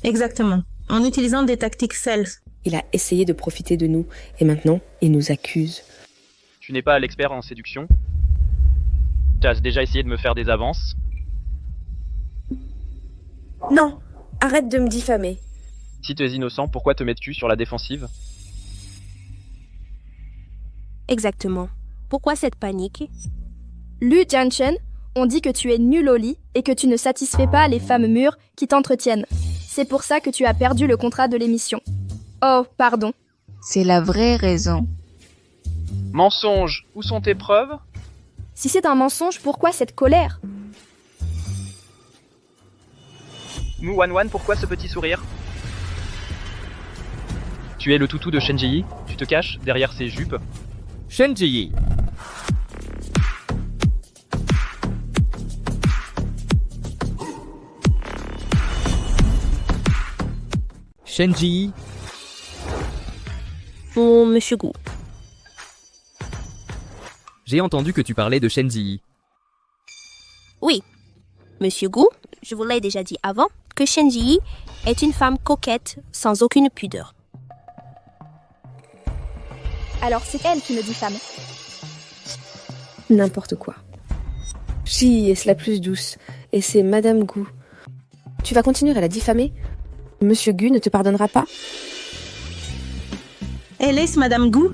Exactement. En utilisant des tactiques stealth. Il a essayé de profiter de nous, et maintenant, il nous accuse. Tu n'es pas l'expert en séduction? T'as déjà essayé de me faire des avances? Non! Arrête de me diffamer. Si tu es innocent, pourquoi te mets-tu sur la défensive? Exactement. Pourquoi cette panique? Lu Jianchen, on dit que tu es nul au lit et que tu ne satisfais pas les femmes mûres qui t'entretiennent. C'est pour ça que tu as perdu le contrat de l'émission. Oh, pardon. C'est la vraie raison. Mensonge! Où sont tes preuves? Si c'est un mensonge, pourquoi cette colère? Mu Wanwan, pourquoi ce petit sourire? Tu es le toutou de Shenji? Tu te caches derrière ses jupes? Shenji! Shenji! Monsieur Gu. J'ai entendu que tu parlais de Shenji. Oui. Monsieur Gu, je vous l'ai déjà dit avant, que Shenji est une femme coquette, sans aucune pudeur. Alors c'est elle qui me diffame. N'importe quoi. Ji est la plus douce, et c'est Madame Gu. Tu vas continuer à la diffamer? Monsieur Gu ne te pardonnera pas? Elle est Madame Gu?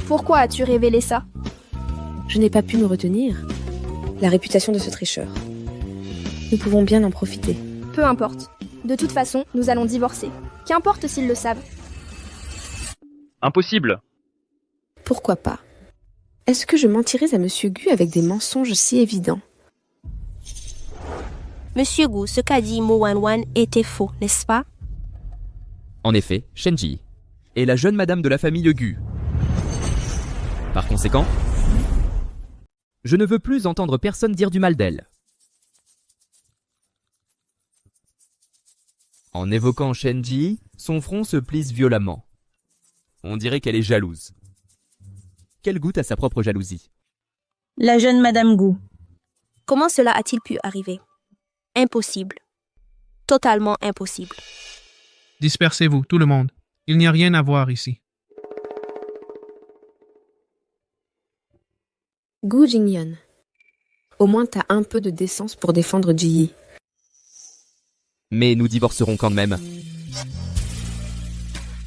Pourquoi as-tu révélé ça? Je n'ai pas pu me retenir. La réputation de ce tricheur. Nous pouvons bien en profiter. Peu importe. De toute façon, nous allons divorcer. Qu'importe s'ils le savent. Impossible. Pourquoi pas? Est-ce que je mentirais à Monsieur Gu avec des mensonges si évidents? Monsieur Gu, ce qu'a dit Mu Wanwan était faux, n'est-ce pas? En effet, Shenji est la jeune madame de la famille Gu. Par conséquent, je ne veux plus entendre personne dire du mal d'elle. En évoquant Shenji, son front se plisse violemment. On dirait qu'elle est jalouse. Qu'elle goûte à sa propre jalousie. La jeune Madame Gu. Comment cela a-t-il pu arriver? Impossible. Totalement impossible. Dispersez-vous, tout le monde. Il n'y a rien à voir ici. Gu Jingyan. Au moins t'as un peu de décence pour défendre Ji. Mais nous divorcerons quand même.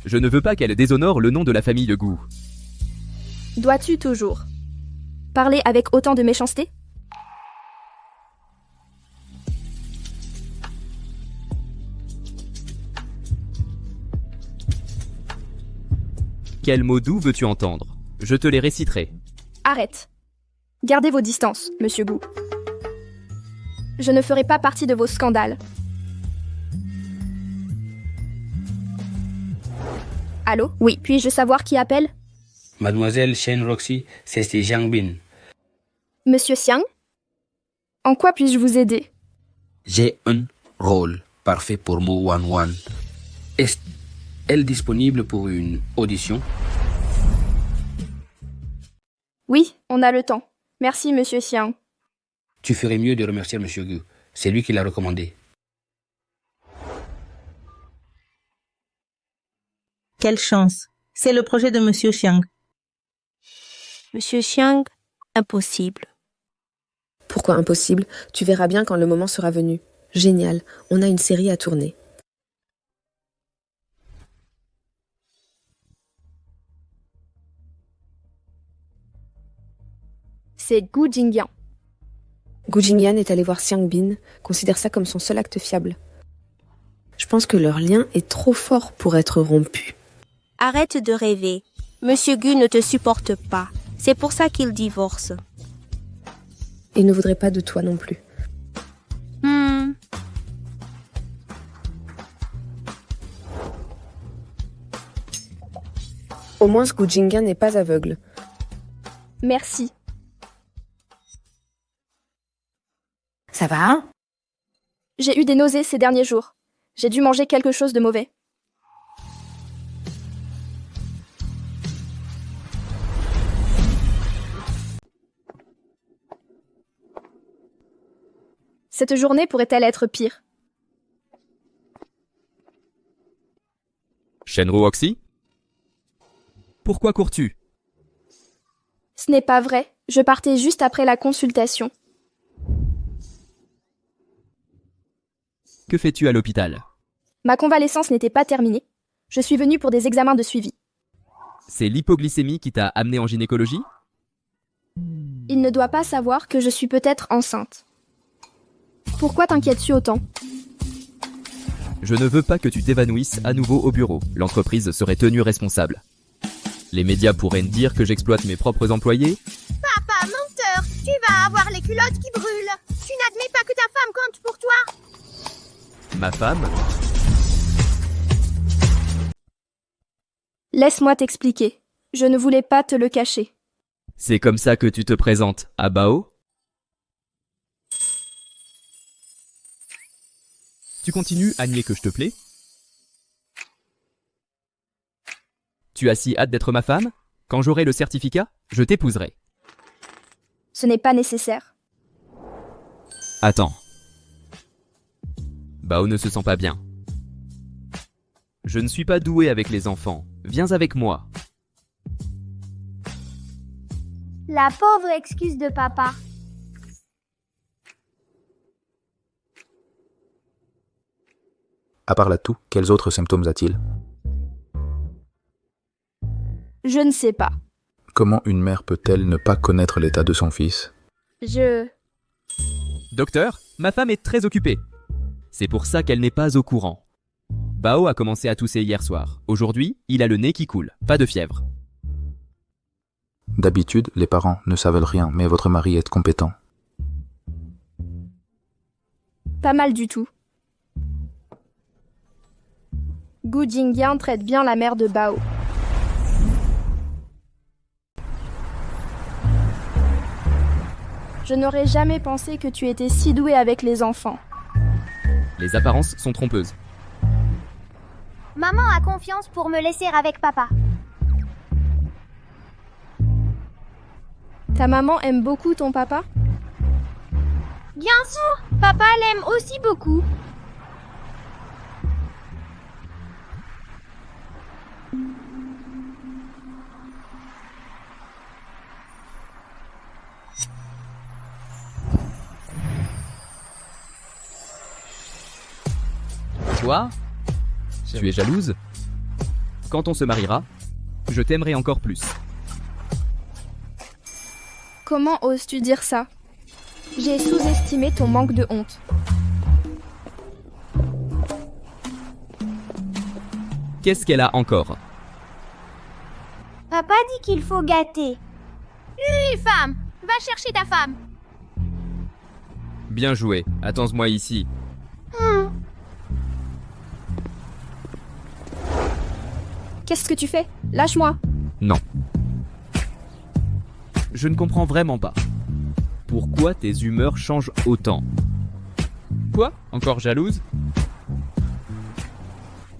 Je ne veux pas qu'elle déshonore le nom de la famille de Gu. Dois-tu toujours parler avec autant de méchanceté? Quels mots doux veux-tu entendre? Je te les réciterai. Arrête. Gardez vos distances, monsieur Gu. Je ne ferai pas partie de vos scandales. Allô? Oui, puis-je savoir qui appelle? Mademoiselle Shen Roxy, c'est Jiang Bin. Monsieur Xiang? En quoi puis-je vous aider? J'ai un rôle parfait pour Mo Wan Wan. Est-elle disponible pour une audition? Oui, on a le temps. Merci, monsieur Xiang. Tu ferais mieux de remercier monsieur Gu. C'est lui qui l'a recommandé. Quelle chance. C'est le projet de Monsieur Xiang. Monsieur Xiang, impossible. Pourquoi impossible? Tu verras bien quand le moment sera venu. Génial, on a une série à tourner. C'est Gu Jingyan. Gu Jingyan est allé voir Xiang Bin, considère ça comme son seul acte fiable. Je pense que leur lien est trop fort pour être rompu. Arrête de rêver. Monsieur Gu ne te supporte pas. C'est pour ça qu'il divorce. Il ne voudrait pas de toi non plus. Au moins, ce Gu Jingyan n'est pas aveugle. Merci. Ça va? J'ai eu des nausées ces derniers jours. J'ai dû manger quelque chose de mauvais. Cette journée pourrait-elle être pire? Shenro Oxy? Pourquoi cours-tu? Ce n'est pas vrai. Je partais juste après la consultation. Que fais-tu à l'hôpital? Ma convalescence n'était pas terminée. Je suis venue pour des examens de suivi. C'est l'hypoglycémie qui t'a amené en gynécologie? Il ne doit pas savoir que je suis peut-être enceinte. Pourquoi t'inquiètes-tu autant? Je ne veux pas que tu t'évanouisses à nouveau au bureau. L'entreprise serait tenue responsable. Les médias pourraient me dire que j'exploite mes propres employés. Papa, menteur, tu vas avoir les culottes qui brûlent. Tu n'admets pas que ta femme compte pour toi. Ma femme? Laisse-moi t'expliquer. Je ne voulais pas te le cacher. C'est comme ça que tu te présentes à Bao? Tu continues à nier que je te plais? Tu as si hâte d'être ma femme? Quand j'aurai le certificat, je t'épouserai. Ce n'est pas nécessaire. Attends. Bao ne se sent pas bien. Je ne suis pas doué avec les enfants. Viens avec moi. La pauvre excuse de papa. À part la toux, quels autres symptômes a-t-il? Je ne sais pas. Comment une mère peut-elle ne pas connaître l'état de son fils? Docteur, ma femme est très occupée. C'est pour ça qu'elle n'est pas au courant. Bao a commencé à tousser hier soir. Aujourd'hui, il a le nez qui coule. Pas de fièvre. D'habitude, les parents ne savent rien, mais votre mari est compétent. Pas mal du tout. Gu Jingyan traite bien la mère de Bao. Je n'aurais jamais pensé que tu étais si doué avec les enfants. Les apparences sont trompeuses. Maman a confiance pour me laisser avec papa. Ta maman aime beaucoup ton papa? Bien sûr, papa l'aime aussi beaucoup. Toi? Tu es jalouse? Quand on se mariera, je t'aimerai encore plus. Comment oses-tu dire ça? J'ai sous-estimé ton manque de honte. Qu'est-ce qu'elle a encore? Papa dit qu'il faut gâter. Hé, femme, va chercher ta femme. Bien joué, attends-moi ici. Qu'est-ce que tu fais? Lâche-moi. Non. Je ne comprends vraiment pas. Pourquoi tes humeurs changent autant? Quoi? Encore jalouse?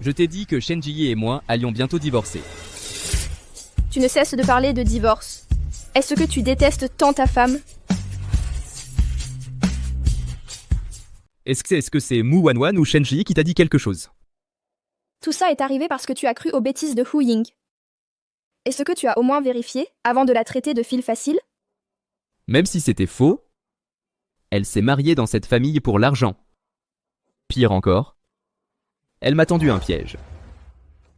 Je t'ai dit que Shenji et moi allions bientôt divorcer. Tu ne cesses de parler de divorce. Est-ce que tu détestes tant ta femme? Est-ce que c'est Mu Wanwan ou Shenji qui t'a dit quelque chose? Tout ça est arrivé parce que tu as cru aux bêtises de Hu Ying. Est-ce que tu as au moins vérifié avant de la traiter de fille facile? Même si c'était faux, elle s'est mariée dans cette famille pour l'argent. Pire encore, elle m'a tendu un piège.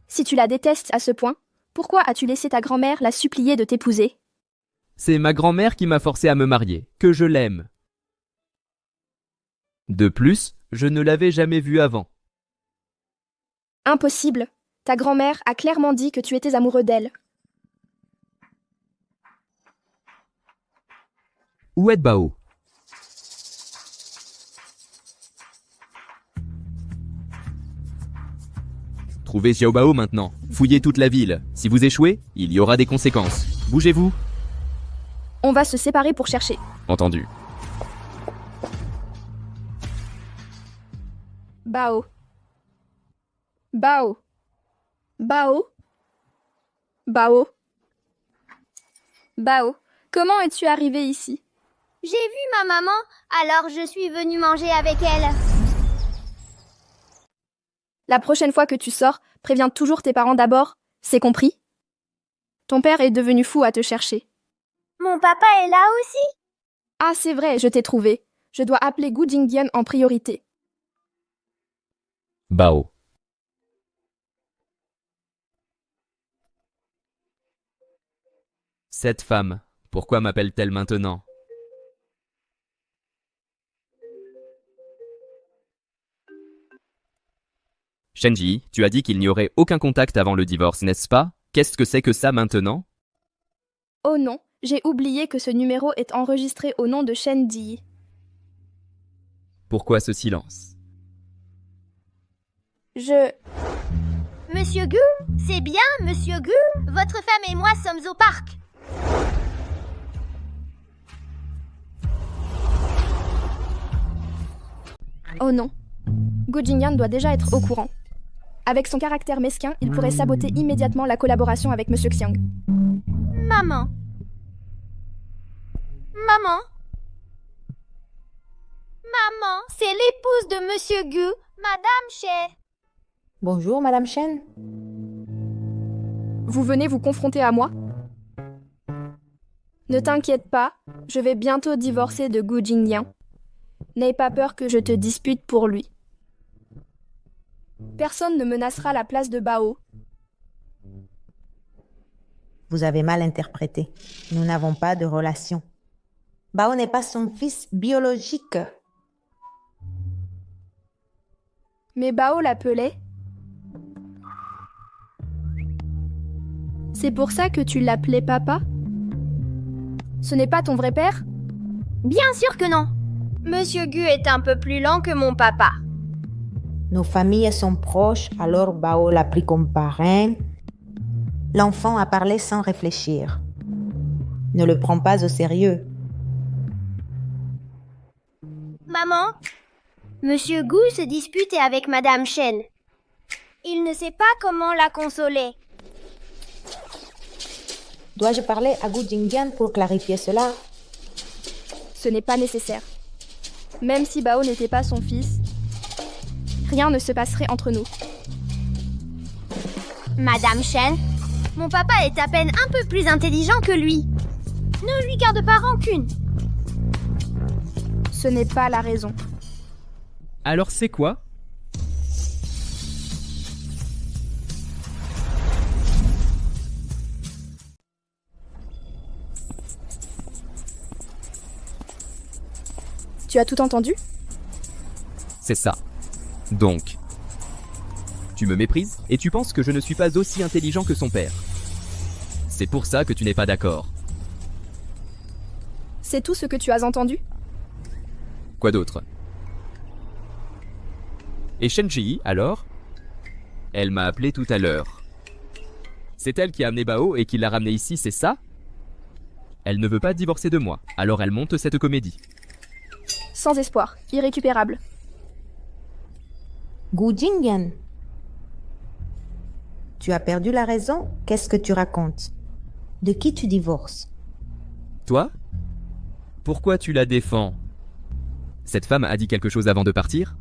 Si tu la détestes à ce point, pourquoi as-tu laissé ta grand-mère la supplier de t'épouser? C'est ma grand-mère qui m'a forcé à me marier, que je l'aime. De plus, je ne l'avais jamais vue avant. Impossible. Ta grand-mère a clairement dit que tu étais amoureux d'elle. Où est Bao? Trouvez Xiao Bao maintenant. Fouillez toute la ville. Si vous échouez, il y aura des conséquences. Bougez-vous. On va se séparer pour chercher. Entendu. Bao. Bao. Bao. Bao. Bao. Comment es-tu arrivé ici? J'ai vu ma maman, alors je suis venue manger avec elle. La prochaine fois que tu sors, préviens toujours tes parents d'abord, c'est compris? Ton père est devenu fou à te chercher. Mon papa est là aussi? Ah, c'est vrai, je t'ai trouvé. Je dois appeler Gu Jingyan en priorité. Bao. Cette femme, pourquoi m'appelle-t-elle maintenant? Shenji, tu as dit qu'il n'y aurait aucun contact avant le divorce, n'est-ce pas? Qu'est-ce que c'est que ça maintenant? Oh non, j'ai oublié que ce numéro est enregistré au nom de Shenji. Pourquoi ce silence? Monsieur Gu, c'est bien, Monsieur Gu. Votre femme et moi sommes au parc. Oh non. Gu Jingyan doit déjà être au courant. Avec son caractère mesquin, il pourrait saboter immédiatement la collaboration avec Monsieur Xiang. Maman. Maman. Maman, c'est l'épouse de Monsieur Gu, Madame Che. Bonjour, Madame Chen. Vous venez vous confronter à moi? Ne t'inquiète pas, je vais bientôt divorcer de Gu Jingyan. N'aie pas peur que je te dispute pour lui. Personne ne menacera la place de Bao. Vous avez mal interprété. Nous n'avons pas de relation. Bao n'est pas son fils biologique. Mais Bao l'appelait. C'est pour ça que tu l'appelais papa? Ce n'est pas ton vrai père? Bien sûr que non. Monsieur Gu est un peu plus lent que mon papa. Nos familles sont proches, alors Bao l'a pris comme parrain. L'enfant a parlé sans réfléchir. Ne le prends pas au sérieux. Maman, Monsieur Gu se disputait avec Madame Chen. Il ne sait pas comment la consoler. Dois-je parler à Gu Jingyan pour clarifier cela? Ce n'est pas nécessaire. Même si Bao n'était pas son fils, rien ne se passerait entre nous. Madame Shen, mon papa est à peine un peu plus intelligent que lui. Ne lui garde pas rancune. Ce n'est pas la raison. Alors c'est quoi? Tu as tout entendu? C'est ça. Donc, tu me méprises et tu penses que je ne suis pas aussi intelligent que son père. C'est pour ça que tu n'es pas d'accord. C'est tout ce que tu as entendu? Quoi d'autre? Et Shenji, alors? Elle m'a appelé tout à l'heure. C'est elle qui a amené Bao et qui l'a ramené ici, c'est ça? Elle ne veut pas divorcer de moi, alors elle monte cette comédie. Sans espoir, irrécupérable. Gu Jingyan, tu as perdu la raison? Qu'est-ce que tu racontes? De qui tu divorces? Toi? Pourquoi tu la défends? Cette femme a dit quelque chose avant de partir?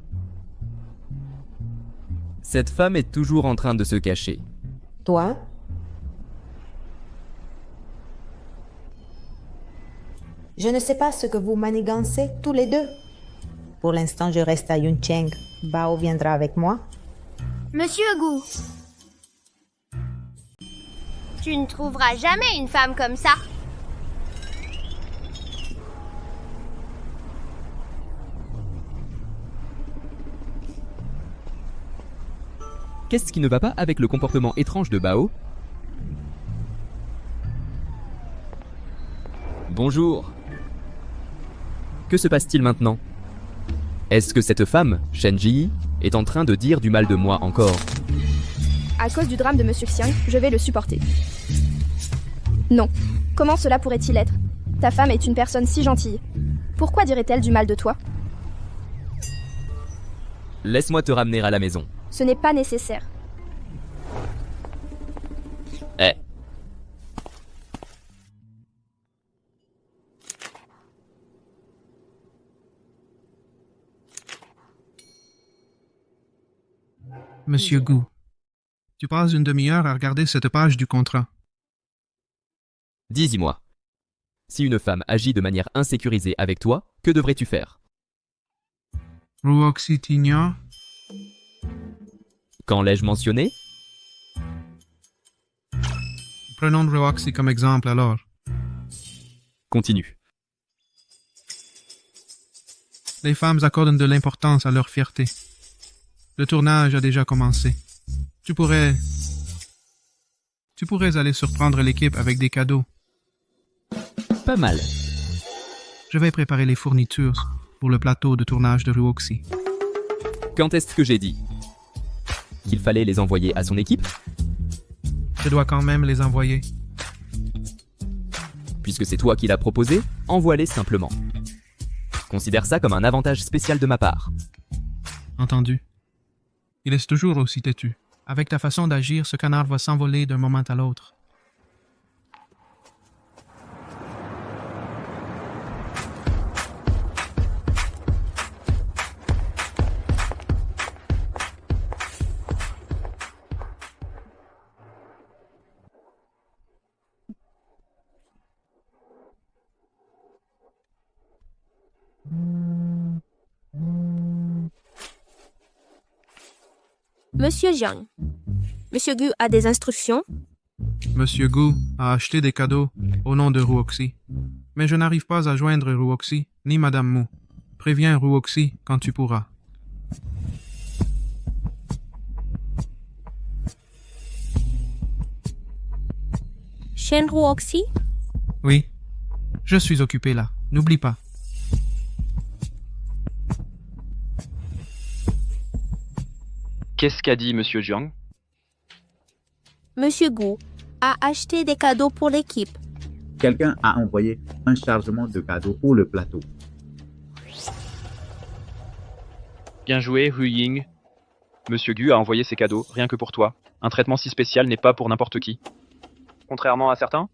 Cette femme est toujours en train de se cacher. Toi? Je ne sais pas ce que vous manigancez tous les deux. Pour l'instant, je reste à Yuncheng. Bao viendra avec moi. Monsieur Gu, tu ne trouveras jamais une femme comme ça. Qu'est-ce qui ne va pas avec le comportement étrange de Bao? Bonjour. Que se passe-t-il maintenant? Est-ce que cette femme, Shenji, est en train de dire du mal de moi encore? À cause du drame de Monsieur Xiang, je vais le supporter. Non. Comment cela pourrait-il être? Ta femme est une personne si gentille. Pourquoi dirait-elle du mal de toi? Laisse-moi te ramener à la maison. Ce n'est pas nécessaire. Eh. Monsieur Gu, tu passes une demi-heure à regarder cette page du contrat. Dis-moi. Si une femme agit de manière insécurisée avec toi, que devrais-tu faire? Ruoxi t'ignore? Quand l'ai-je mentionné? Prenons Ruoxi comme exemple alors. Continue. Les femmes accordent de l'importance à leur fierté. Le tournage a déjà commencé. Tu pourrais aller surprendre l'équipe avec des cadeaux. Pas mal. Je vais préparer les fournitures pour le plateau de tournage de Ruoxi. Quand est-ce que j'ai dit? Qu'il fallait les envoyer à son équipe? Je dois quand même les envoyer. Puisque c'est toi qui l'as proposé, envoie-les simplement. Considère ça comme un avantage spécial de ma part. Entendu. Il est toujours aussi têtu. Avec ta façon d'agir, ce canard va s'envoler d'un moment à l'autre. Monsieur Jiang, Monsieur Gu a des instructions? Monsieur Gu a acheté des cadeaux au nom de Ruoxi. Mais je n'arrive pas à joindre Ruoxi ni Madame Mu. Préviens Ruoxi quand tu pourras. Shen Ruoxi? Oui. Je suis occupé là. N'oublie pas. Qu'est-ce qu'a dit Monsieur Jiang? Monsieur Gu a acheté des cadeaux pour l'équipe. Quelqu'un a envoyé un chargement de cadeaux pour le plateau. Bien joué, Hu Ying. Monsieur Gu a envoyé ses cadeaux, rien que pour toi. Un traitement si spécial n'est pas pour n'importe qui. Contrairement à certains,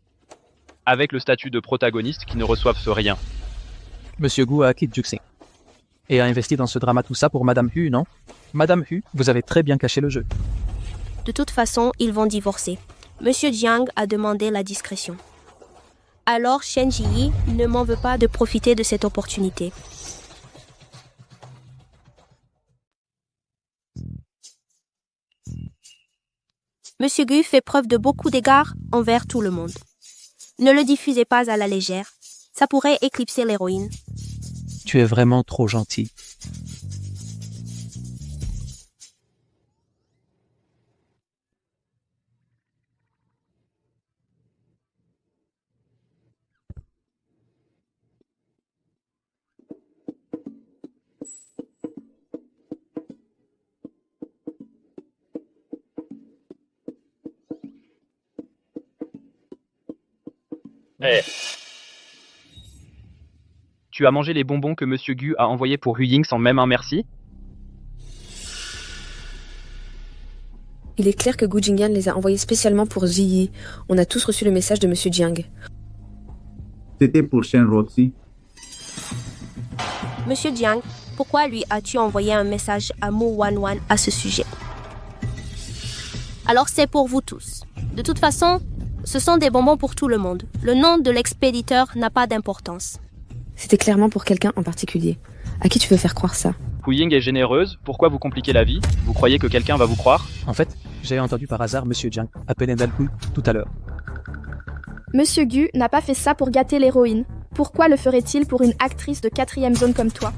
avec le statut de protagoniste qui ne reçoivent ce rien. Monsieur Gu a acquis Juxing et a investi dans ce drama tout ça pour Madame Hu, non? Madame Hu, vous avez très bien caché le jeu. De toute façon, ils vont divorcer. Monsieur Jiang a demandé la discrétion. Alors Shen Ji ne m'en veut pas de profiter de cette opportunité. Monsieur Gu fait preuve de beaucoup d'égards envers tout le monde. Ne le diffusez pas à la légère. Ça pourrait éclipser l'héroïne. Tu es vraiment trop gentil. Eh. Tu as mangé les bonbons que Monsieur Gu a envoyés pour Hu Ying sans même un merci? Il est clair que Gu Jingyan les a envoyés spécialement pour Ziyi. On a tous reçu le message de Monsieur Jiang. C'était pour Shen Roxy. Monsieur Jiang, pourquoi lui as-tu envoyé un message à Mu Wanwan à ce sujet? Alors c'est pour vous tous. De toute façon, ce sont des bonbons pour tout le monde. Le nom de l'expéditeur n'a pas d'importance. C'était clairement pour quelqu'un en particulier. À qui tu veux faire croire ça? Hu Ying est généreuse, pourquoi vous compliquez la vie? Vous croyez que quelqu'un va vous croire? En fait, j'ai entendu par hasard Monsieur Jiang à Penendalpu tout à l'heure. Monsieur Gu n'a pas fait ça pour gâter l'héroïne. Pourquoi le ferait-il pour une actrice de 4e zone comme toi?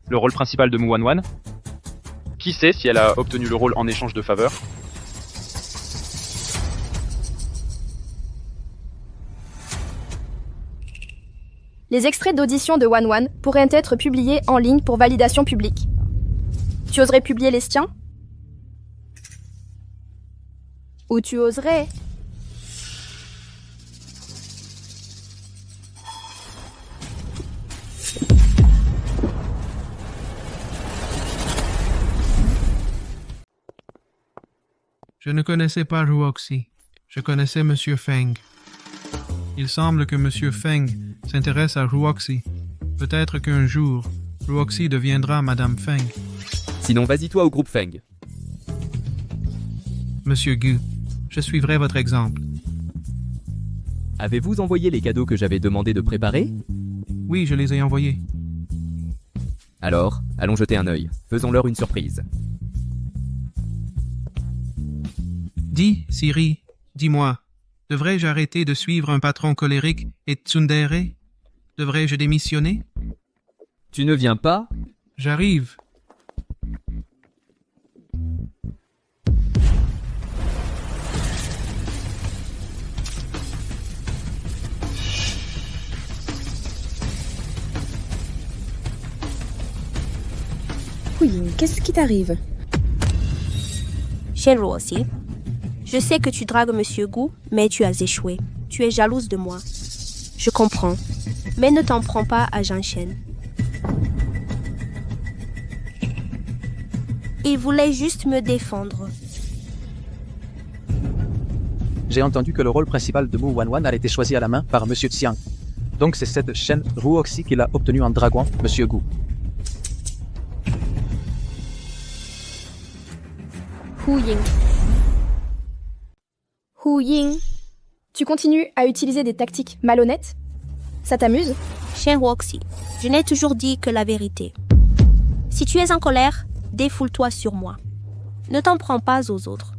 Le rôle principal de Mu Wanwan? Qui sait si elle a obtenu le rôle en échange de faveurs? Les extraits d'audition de Wanwan pourraient être publiés en ligne pour validation publique. Tu oserais publier les tiens? Ou tu oserais? Je ne connaissais pas Ruoxi. Je connaissais Monsieur Feng. Il semble que Monsieur Feng s'intéresse à Ruoxi. Peut-être qu'un jour, Ruoxi deviendra Madame Feng. Sinon, vas-y toi au groupe Feng. Monsieur Gu, je suivrai votre exemple. Avez-vous envoyé les cadeaux que j'avais demandé de préparer? Oui, je les ai envoyés. Alors, allons jeter un œil. Faisons-leur une surprise. Dis, Siri, dis-moi, devrais-je arrêter de suivre un patron colérique et tsundere? Devrais-je démissionner? Tu ne viens pas? J'arrive. Oui, qu'est-ce qui t'arrive? Shenru aussi. Je sais que tu dragues Monsieur Gu, mais tu as échoué. Tu es jalouse de moi. Je comprends. Mais ne t'en prends pas à Jean Shen. Il voulait juste me défendre. J'ai entendu que le rôle principal de Mu Wanwan a été choisi à la main par Monsieur Xiang. Donc c'est cette Shen Ruoxi qu'il a obtenue en draguant Monsieur Gu. Hu Ying. Hu Ying, tu continues à utiliser des tactiques malhonnêtes? Ça t'amuse? Shen Ruoxi, je n'ai toujours dit que la vérité. Si tu es en colère, défoule-toi sur moi. Ne t'en prends pas aux autres.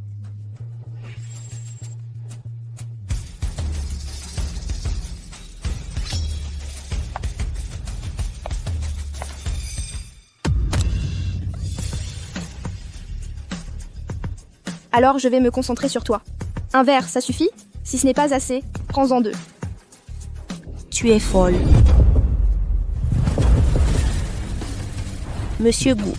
Alors je vais me concentrer sur toi. Un verre, ça suffit? Si ce n'est pas assez, prends-en 2. Tu es folle. Monsieur Gu.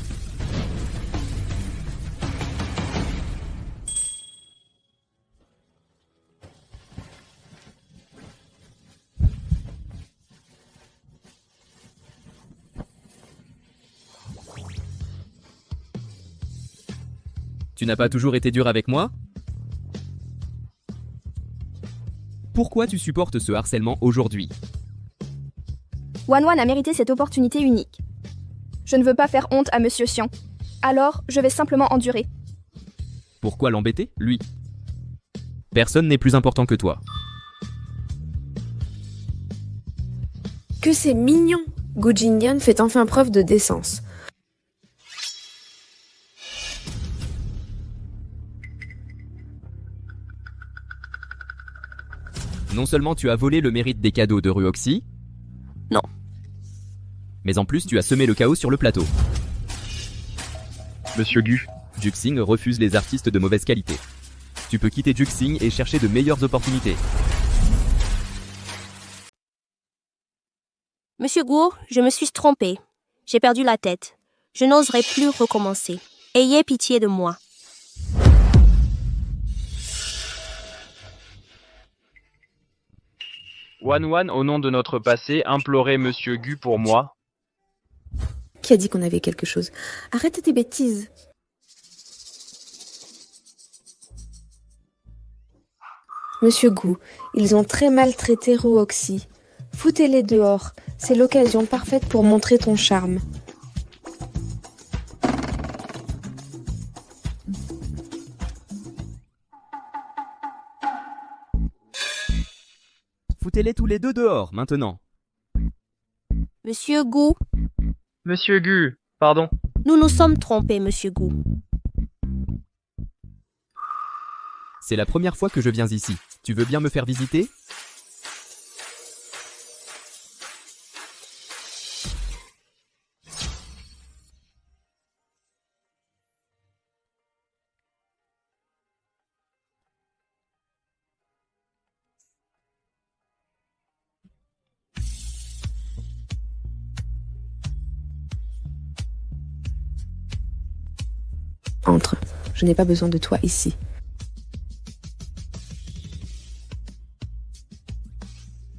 Tu n'as pas toujours été dur avec moi? Pourquoi tu supportes ce harcèlement aujourd'hui? Wan Wan a mérité cette opportunité unique. Je ne veux pas faire honte à Monsieur Xiang. Alors, je vais simplement endurer. Pourquoi l'embêter, lui? Personne n'est plus important que toi. Que c'est mignon! Gu Jingyan fait enfin preuve de décence. Non seulement tu as volé le mérite des cadeaux de Ruoxi, non, mais en plus tu as semé le chaos sur le plateau. Monsieur Gu. Juxing refuse les artistes de mauvaise qualité. Tu peux quitter Juxing et chercher de meilleures opportunités. Monsieur Guo, je me suis trompée. J'ai perdu la tête. Je n'oserai plus recommencer. Ayez pitié de moi. Wan Wan, au nom de notre passé, implorait Monsieur Gu pour moi. Qui a dit qu'on avait quelque chose? Arrête tes bêtises. Monsieur Gu, ils ont très mal traité Ruoxi. Foutez-les dehors. C'est l'occasion parfaite pour montrer ton charme. Foutez-les tous les deux dehors, maintenant. Monsieur Gu, Monsieur Gu, pardon. nous nous sommes trompés, Monsieur Gu. C'est la première fois que je viens ici. Tu veux bien me faire visiter? Entre. Je n'ai pas besoin de toi ici.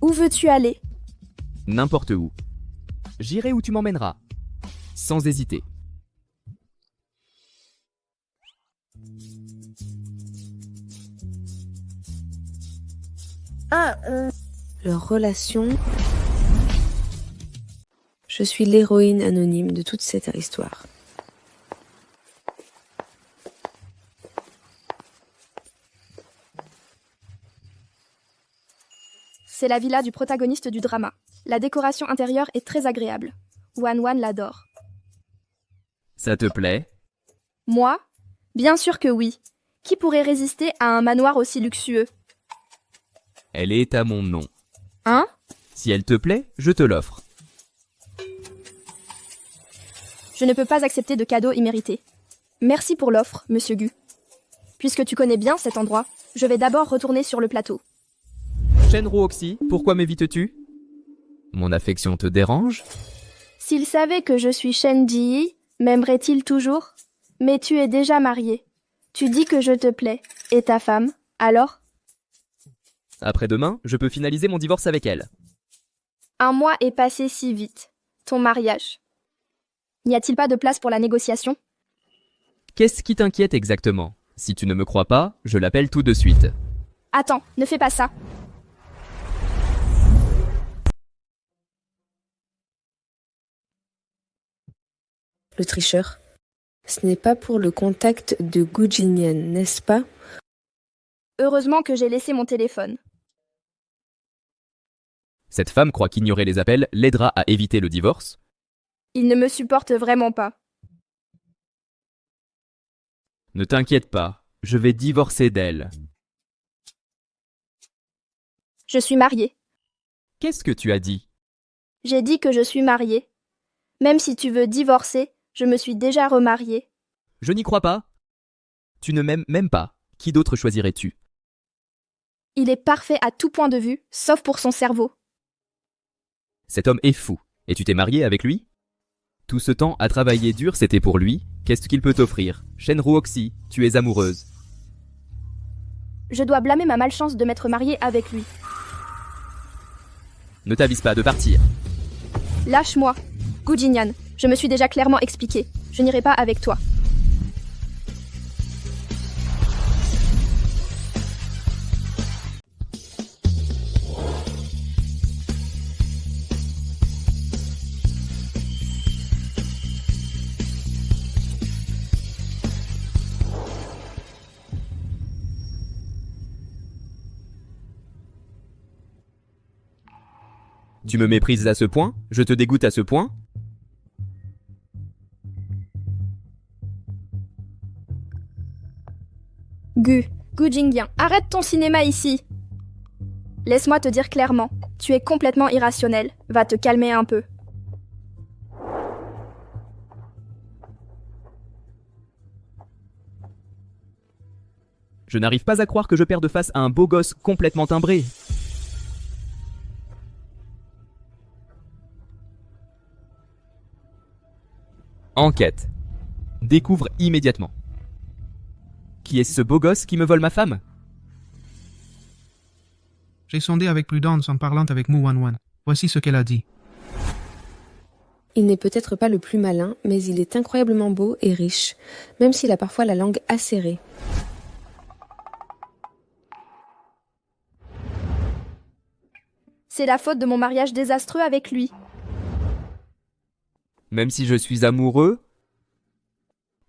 Où veux-tu aller? N'importe où. J'irai où tu m'emmèneras. Sans hésiter. Leur relation... Je suis l'héroïne anonyme de toute cette histoire. C'est la villa du protagoniste du drama. La décoration intérieure est très agréable. Wan Wan l'adore. Ça te plaît? Moi? Bien sûr que oui. Qui pourrait résister à un manoir aussi luxueux? Elle est à mon nom. Hein? Si elle te plaît, je te l'offre. Je ne peux pas accepter de cadeaux immérités. Merci pour l'offre, Monsieur Gu. Puisque tu connais bien cet endroit, je vais d'abord retourner sur le plateau. Shen Ruoxi, pourquoi m'évites-tu? Mon affection te dérange? S'il savait que je suis Shen Ji, m'aimerait-il toujours? Mais tu es déjà marié. Tu dis que je te plais. Et ta femme, alors? Après-demain, je peux finaliser mon divorce avec elle. Un mois est passé si vite. Ton mariage. N'y a-t-il pas de place pour la négociation? Qu'est-ce qui t'inquiète exactement? Si tu ne me crois pas, je l'appelle tout de suite. Attends, ne fais pas ça. Le tricheur. Ce n'est pas pour le contact de Gu Jingyan, n'est-ce pas? Heureusement que j'ai laissé mon téléphone. Cette femme croit qu'ignorer les appels l'aidera à éviter le divorce? Il ne me supporte vraiment pas. Ne t'inquiète pas, je vais divorcer d'elle. Je suis mariée. Qu'est-ce que tu as dit? J'ai dit que je suis mariée. Même si tu veux divorcer, je me suis déjà remariée. Je n'y crois pas. Tu ne m'aimes même pas. Qui d'autre choisirais-tu? Il est parfait à tout point de vue, sauf pour son cerveau. Cet homme est fou. Et tu t'es mariée avec lui? Tout ce temps à travailler dur, c'était pour lui. Qu'est-ce qu'il peut t'offrir? Shen Ruoxi, tu es amoureuse. Je dois blâmer ma malchance de m'être mariée avec lui. Ne t'avise pas de partir. Lâche-moi. Gu Jingyan, je me suis déjà clairement expliqué. Je n'irai pas avec toi. Tu me méprises à ce point? Je te dégoûte à ce point? Gu Jingyang, arrête ton cinéma ici. Laisse-moi te dire clairement, tu es complètement irrationnel. Va te calmer un peu. Je n'arrive pas à croire que je perde face à un beau gosse complètement timbré. Enquête. Découvre immédiatement. Qui est ce beau gosse qui me vole ma femme? J'ai sondé avec prudence en parlant avec Mu Wanwan. Voici ce qu'elle a dit. Il n'est peut-être pas le plus malin, mais il est incroyablement beau et riche, même s'il a parfois la langue acérée. C'est la faute de mon mariage désastreux avec lui. Même si je suis amoureux,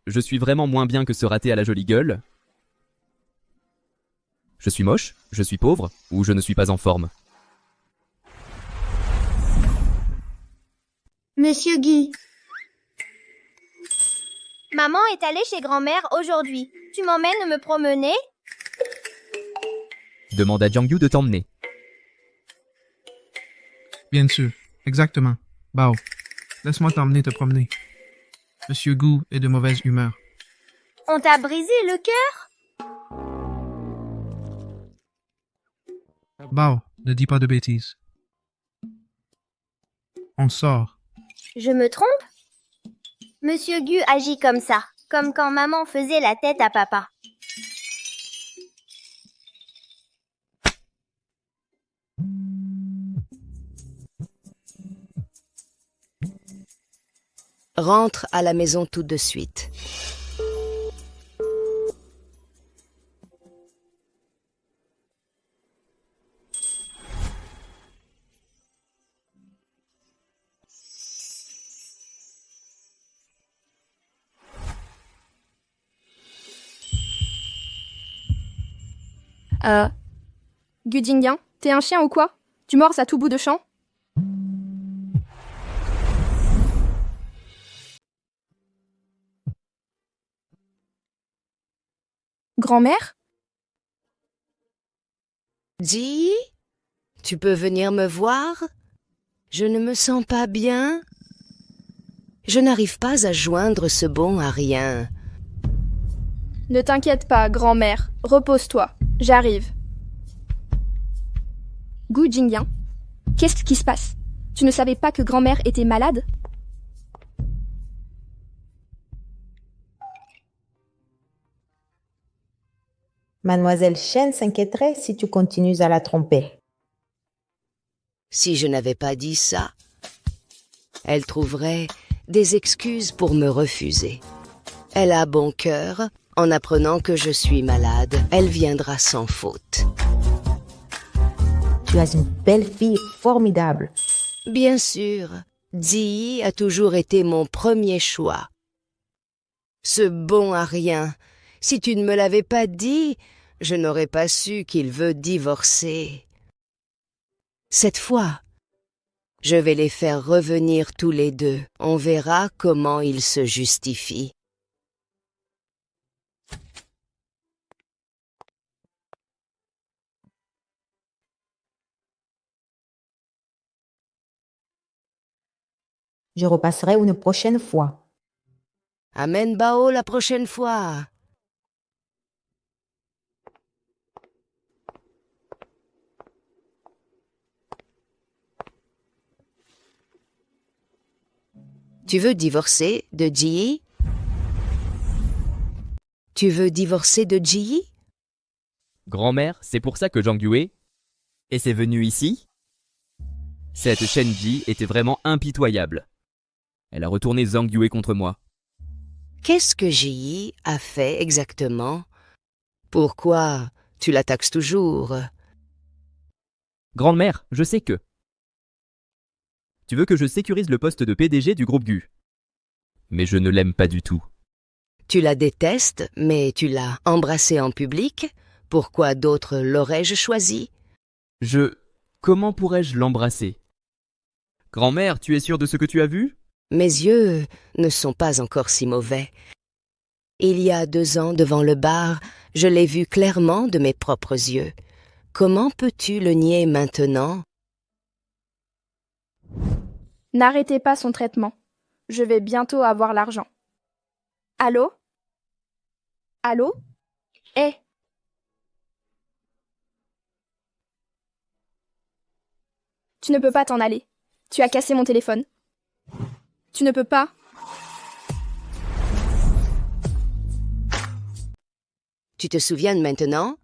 je suis vraiment moins bien que ce raté à la jolie gueule. Je suis moche, je suis pauvre, ou je ne suis pas en forme. Monsieur Guy. Maman est allée chez grand-mère aujourd'hui. Tu m'emmènes me promener? Demande à Jiangyu de t'emmener. Bien sûr, exactement. Bao, laisse-moi t'emmener te promener. Monsieur Gu est de mauvaise humeur. On t'a brisé le cœur? Bao, ne dis pas de bêtises. On sort. Je me trompe? Monsieur Gu agit comme ça, comme quand maman faisait la tête à papa. Rentre à la maison tout de suite. Gu Jingyang, t'es un chien ou quoi? Tu mords à tout bout de champ? Grand-mère? Ji, tu peux venir me voir? Je ne me sens pas bien. Je n'arrive pas à joindre ce bon à rien. Ne t'inquiète pas, grand-mère. Repose-toi. J'arrive. Gu Jingyang, qu'est-ce qui se passe? Tu ne savais pas que grand-mère était malade? Mademoiselle Shen s'inquiéterait si tu continues à la tromper. Si je n'avais pas dit ça, elle trouverait des excuses pour me refuser. Elle a bon cœur. En apprenant que je suis malade, elle viendra sans faute. Tu as une belle fille formidable. Bien sûr, Ji a toujours été mon premier choix. Ce bon à rien, si tu ne me l'avais pas dit, je n'aurais pas su qu'il veut divorcer. Cette fois, je vais les faire revenir tous les deux. On verra comment ils se justifient. Je repasserai une prochaine fois. Amène Bao la prochaine fois. Tu veux divorcer de Ji? Tu veux divorcer de Ji? Grand-mère, c'est pour ça que Zhang Yue... Et c'est venu ici? Cette Shen Ji était vraiment impitoyable. Elle a retourné Zhang Yue contre moi. Qu'est-ce que Ji a fait exactement? Pourquoi tu la taxes toujours? Grand-mère, je sais que... Tu veux que je sécurise le poste de PDG du groupe Gu. Mais je ne l'aime pas du tout. Tu la détestes, mais tu l'as embrassée en public? Pourquoi d'autres l'aurais-je choisi? Comment pourrais-je l'embrasser? Grand-mère, tu es sûre de ce que tu as vu? Mes yeux ne sont pas encore si mauvais. Il y a 2 ans, devant le bar, je l'ai vu clairement de mes propres yeux. Comment peux-tu le nier maintenant? N'arrêtez pas son traitement. Je vais bientôt avoir l'argent. Allô? Allô? Hé! Tu ne peux pas t'en aller. Tu as cassé mon téléphone. Tu ne peux pas. Tu te souviens maintenant?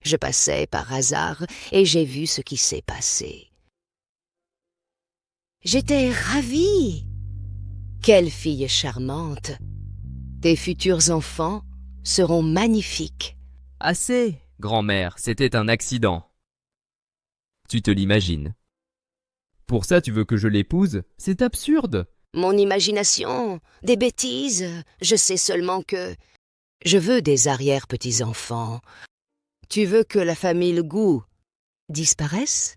Je passais par hasard et j'ai vu ce qui s'est passé. J'étais ravie. Quelle fille charmante. Tes futurs enfants seront magnifiques. Assez, grand-mère, c'était un accident. Tu te l'imagines. Pour ça, tu veux que je l'épouse? C'est absurde. Mon imagination, des bêtises. Je sais seulement que je veux des arrière-petits-enfants. Tu veux que la famille Gu disparaisse?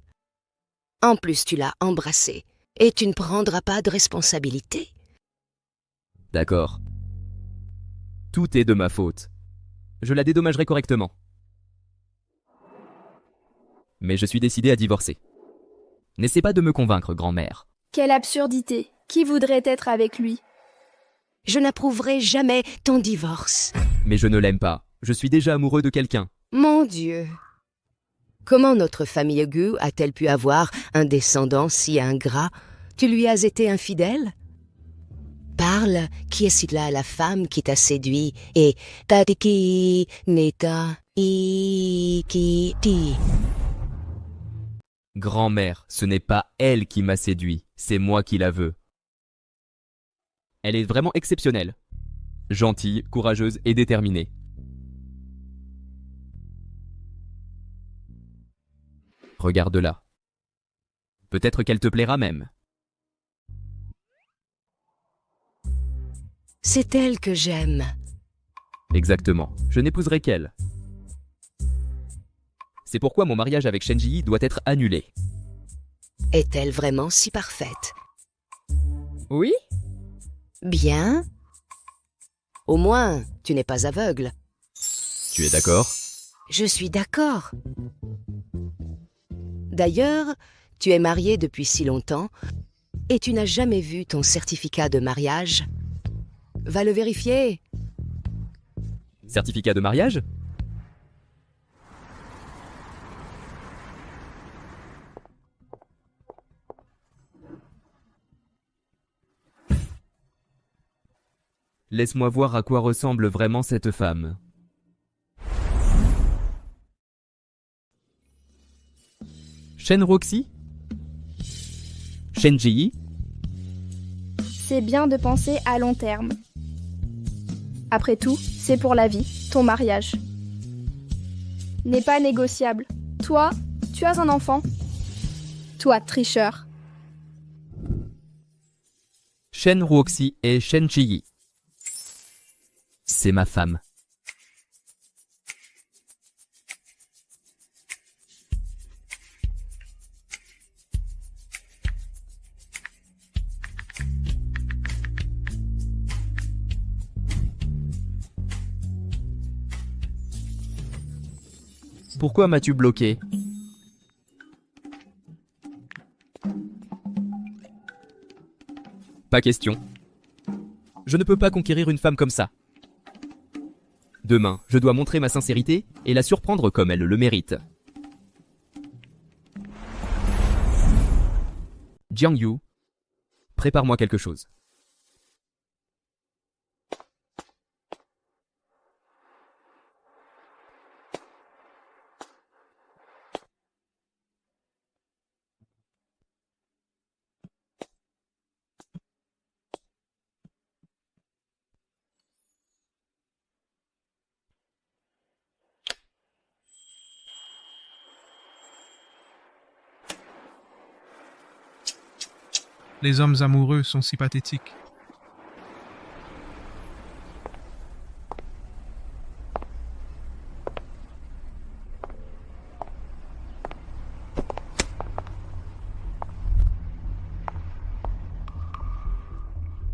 En plus, tu l'as embrassée et tu ne prendras pas de responsabilité. D'accord. Tout est de ma faute. Je la dédommagerai correctement. Mais je suis décidé à divorcer. N'essaie pas de me convaincre, grand-mère. Quelle absurdité. Qui voudrait être avec lui? Je n'approuverai jamais ton divorce. Mais je ne l'aime pas. Je suis déjà amoureux de quelqu'un. Mon Dieu. Comment notre famille Gu a-t-elle pu avoir un descendant si ingrat? Tu lui as été infidèle? Parle, qui est là la femme qui t'a séduit et Tatiki Neta Ikiti. Grand-mère, ce n'est pas elle qui m'a séduit, c'est moi qui la veux. Elle est vraiment exceptionnelle. Gentille, courageuse et déterminée. Regarde-la. Peut-être qu'elle te plaira même. C'est elle que j'aime. Exactement. Je n'épouserai qu'elle. C'est pourquoi mon mariage avec Shenji doit être annulé. Est-elle vraiment si parfaite? Oui? Bien. Au moins, tu n'es pas aveugle. Tu es d'accord? Je suis d'accord. D'ailleurs, tu es marié depuis si longtemps et tu n'as jamais vu ton certificat de mariage. Va le vérifier. Certificat de mariage? Laisse-moi voir à quoi ressemble vraiment cette femme. Shen Roxy? Shenji? C'est bien de penser à long terme. Après tout, c'est pour la vie, ton mariage. N'est pas négociable. Toi, tu as un enfant. Toi, tricheur. Shen Roxy et Shenji. C'est ma femme. Pourquoi m'as-tu bloqué? Pas question. Je ne peux pas conquérir une femme comme ça. Demain, je dois montrer ma sincérité et la surprendre comme elle le mérite. Jiang Yu, prépare-moi quelque chose. Les hommes amoureux sont si pathétiques.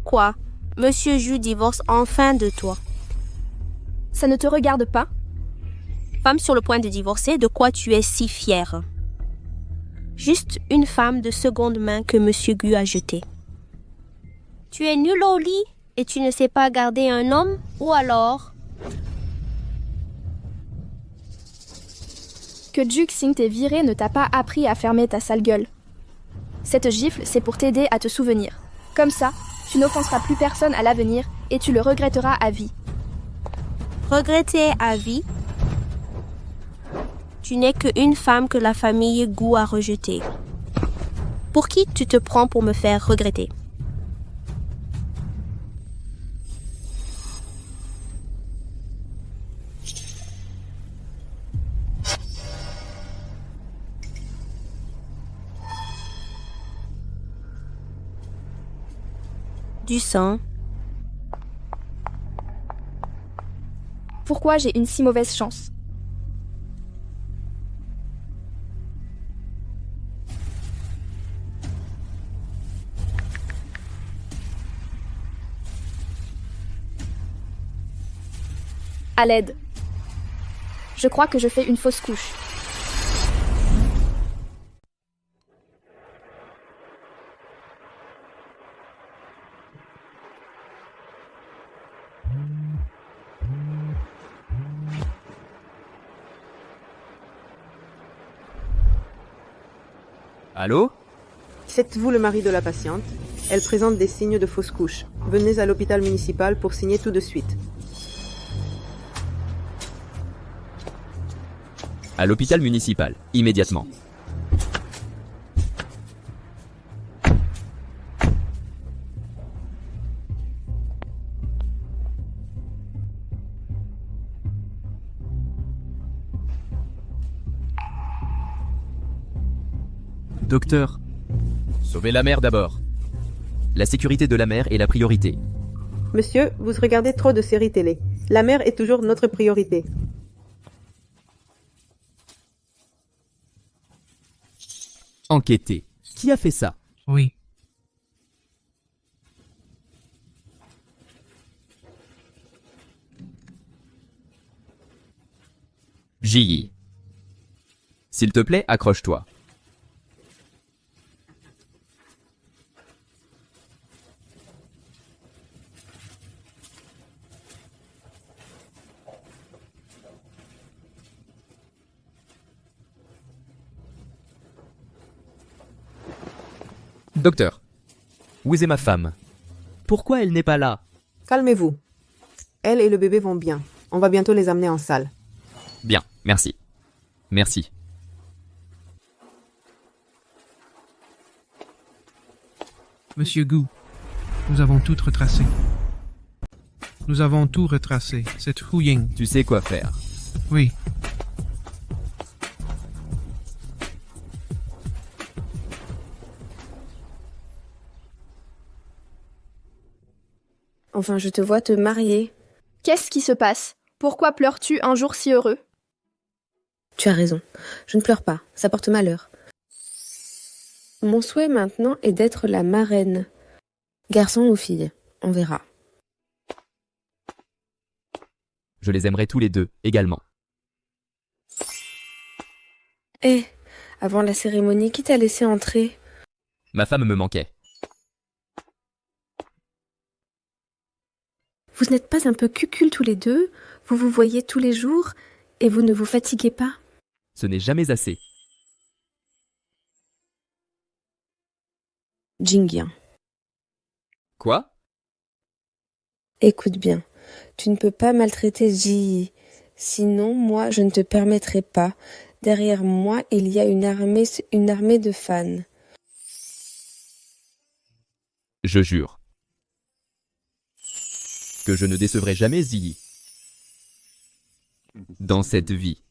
pourquoi Monsieur Ju divorce enfin de toi. Ça ne te regarde pas? Femme sur le point de divorcer, de quoi tu es si fière? Juste une femme de seconde main que Monsieur Gu a jetée. Tu es nulle au lit et tu ne sais pas garder un homme, ou alors... Que Juk Sing t'ait viré ne t'a pas appris à fermer ta sale gueule. Cette gifle, c'est pour t'aider à te souvenir. Comme ça, tu n'offenseras plus personne à l'avenir et tu le regretteras à vie. Regretter à vie? Tu n'es qu'une femme que la famille Gu a rejetée. Pour qui tu te prends pour me faire regretter? Du sang. Pourquoi j'ai une si mauvaise chance? À l'aide. Je crois que je fais une fausse couche. Allô? Êtes-vous le mari de la patiente? Elle présente des signes de fausse couche. Venez à l'hôpital municipal pour signer tout de suite. À l'hôpital municipal, immédiatement. Docteur, sauvez la mère d'abord. La sécurité de la mère est la priorité. Monsieur, vous regardez trop de séries télé. La mère est toujours notre priorité. Enquêtez. Qui a fait ça? Oui. Ji. S'il te plaît, accroche-toi. Docteur, où est ma femme? Pourquoi elle n'est pas là? Calmez-vous. Elle et le bébé vont bien. On va bientôt les amener en salle. Bien, merci. Merci. Monsieur Gu, nous avons tout retracé. Nous avons tout retracé. C'est Hu Ying. Tu sais quoi faire. Oui. Enfin, je te vois te marier. Qu'est-ce qui se passe? Pourquoi pleures-tu un jour si heureux? Tu as raison. Je ne pleure pas. Ça porte malheur. Mon souhait maintenant est d'être la marraine. Garçon ou fille, on verra. Je les aimerai tous les deux, également. Avant la cérémonie, qui t'a laissé entrer? Ma femme me manquait. Vous n'êtes pas un peu cucul tous les deux? Vous vous voyez tous les jours et vous ne vous fatiguez pas? Ce n'est jamais assez. Jingyan. Quoi? Écoute bien, tu ne peux pas maltraiter Ji. Sinon, moi, je ne te permettrai pas. Derrière moi, il y a une armée de fans. Je jure que je ne décevrai jamais Ziyi dans cette vie.